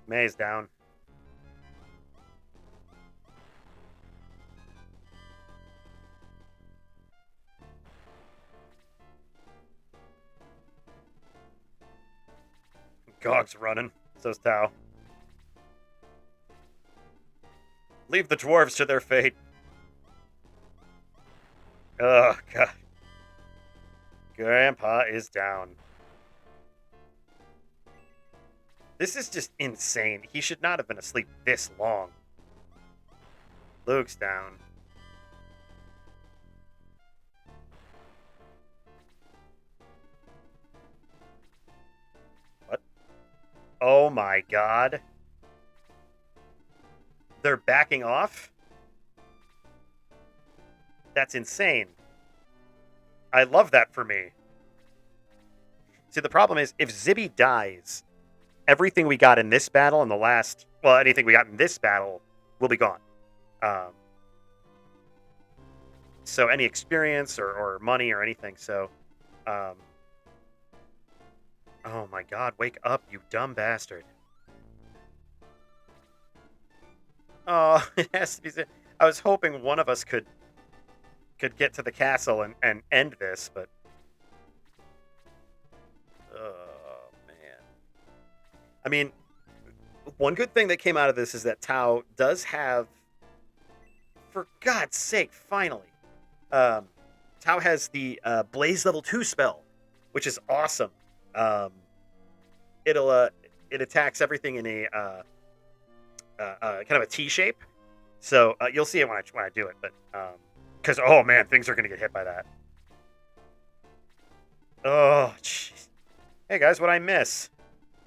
May's down. Gog's running. So's Tao. Leave the dwarves to their fate. Oh, God. Grandpa is down. This is just insane. He should not have been asleep this long. Luke's down. What? Oh my God. They're backing off? That's insane. I love that for me. See, the problem is, if Zibby dies, everything we got in this battle and the last... Well, anything we got in this battle will be gone. So any experience or money or anything, so... oh my God, wake up, you dumb bastard. Oh, it has to be... I was hoping one of us could get to the castle and end this, but... Oh, man. I mean, one good thing that came out of this is that Tao does have... For God's sake, finally. Tao has the Blaze level 2 spell, which is awesome. It'll it attacks everything in a kind of a T shape. So you'll see it when I do it, but because oh man, things are gonna get hit by that. Oh, jeez. Hey guys, what I miss?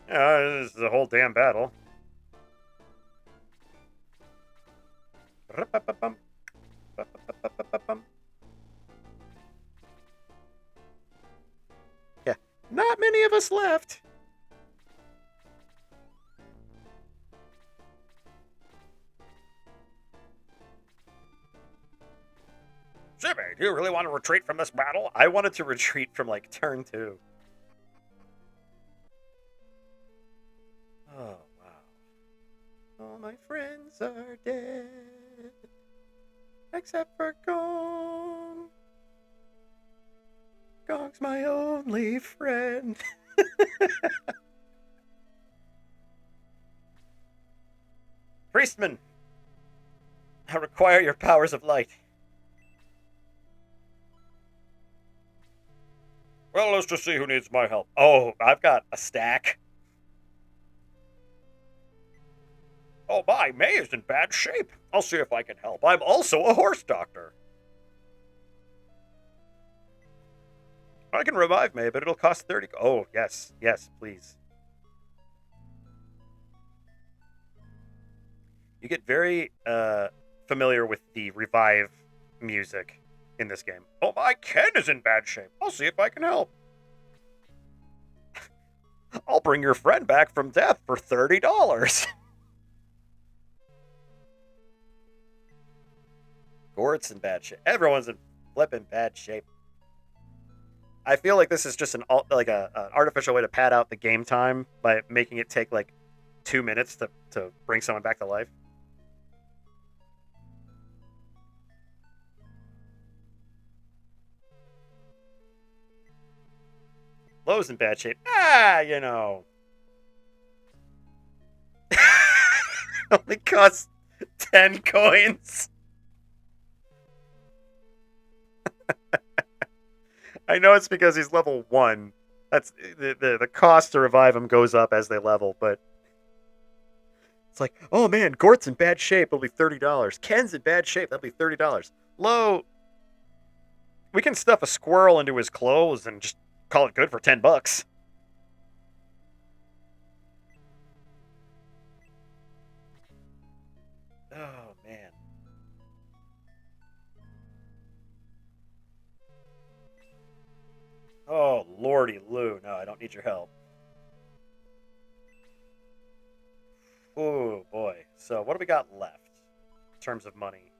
This is a whole damn battle. Yeah, not many of us left. Zibb, do you really want to retreat from this battle? I wanted to retreat from like turn 2. Oh, wow. All my friends are dead. Except for Gong. Gong's my only friend. Priestman, I require your powers of light. Well, let's just see who needs my help. Oh, I've got a stack. Oh my, May is in bad shape. I'll see if I can help. I'm also a horse doctor. I can revive May, but it'll cost 30. Oh, yes, yes, please. You get very familiar with the revive music in this game. Oh my, Ken is in bad shape. I'll see if I can help. I'll bring your friend back from death for $30. Gort's in bad shape. Everyone's in flippin' bad shape. I feel like this is just an artificial way to pad out the game time by making it take like 2 minutes to bring someone back to life. Lowe's in bad shape. You know. Only costs 10 coins. I know it's because he's level 1. That's the cost to revive him goes up as they level, but it's like, oh man, Gort's in bad shape. It'll be $30. Ken's in bad shape. That'll be $30. Low, we can stuff a squirrel into his clothes and just call it good for $10. Oh man. Oh lordy Lou, no, I don't need your help. Oh boy. So what do we got left in terms of money?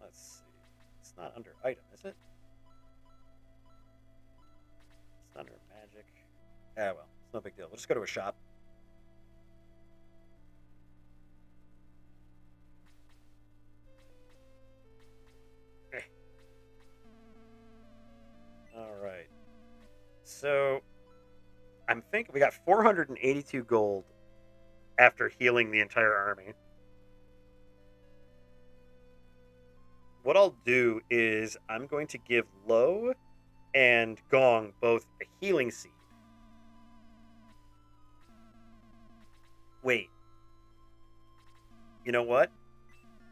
Let's see. It's not under item, is it? It's under magic. Ah well, it's no big deal. We'll just go to a shop. All right. So I'm thinking we got 482 gold after healing the entire army. What I'll do is I'm going to give Lo and Gong both a healing seed. Wait. You know what?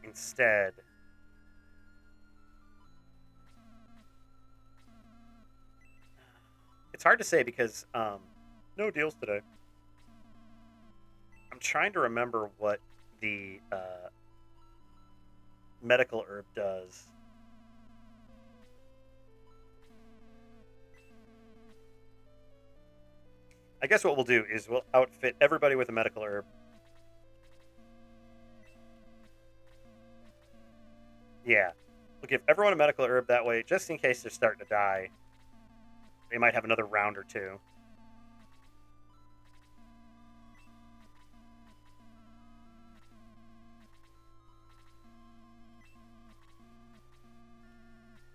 Instead, it's hard to say because no deals today. I'm trying to remember what the medical herb does. I guess what we'll do is we'll outfit everybody with a medical herb. Yeah. We'll give everyone a medical herb that way, just in case they're starting to die. They might have another round or two.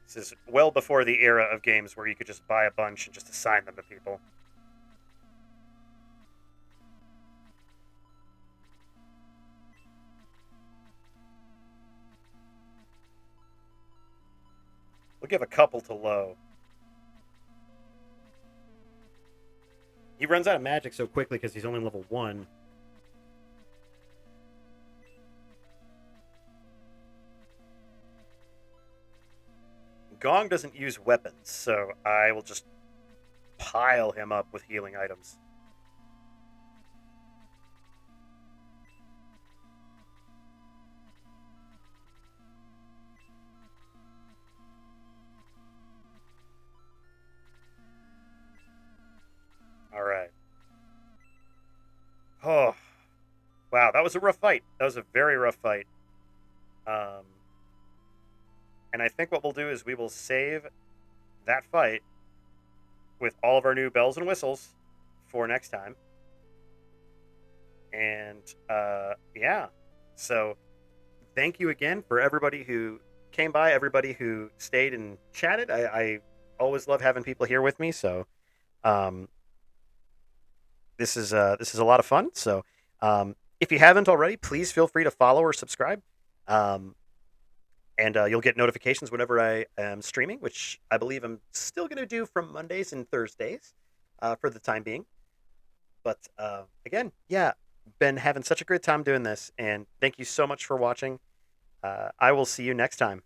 This is well before the era of games where you could just buy a bunch and just assign them to people. We'll give a couple to Low. He runs out of magic so quickly because he's only level 1. Gong doesn't use weapons, so I will just pile him up with healing items. All right. Oh, wow, that was a rough fight. That was a very rough fight. Um, and I think what we'll do is we will save that fight with all of our new bells and whistles for next time. And yeah, so thank you again for everybody who came by, everybody who stayed and chatted. I always love having people here with me. So um, this is a lot of fun. So if you haven't already, please feel free to follow or subscribe. Um, and you'll get notifications whenever I am streaming, which I believe I'm still going to do from Mondays and Thursdays for the time being. But again, yeah, been having such a great time doing this, and thank you so much for watching. I will see you next time.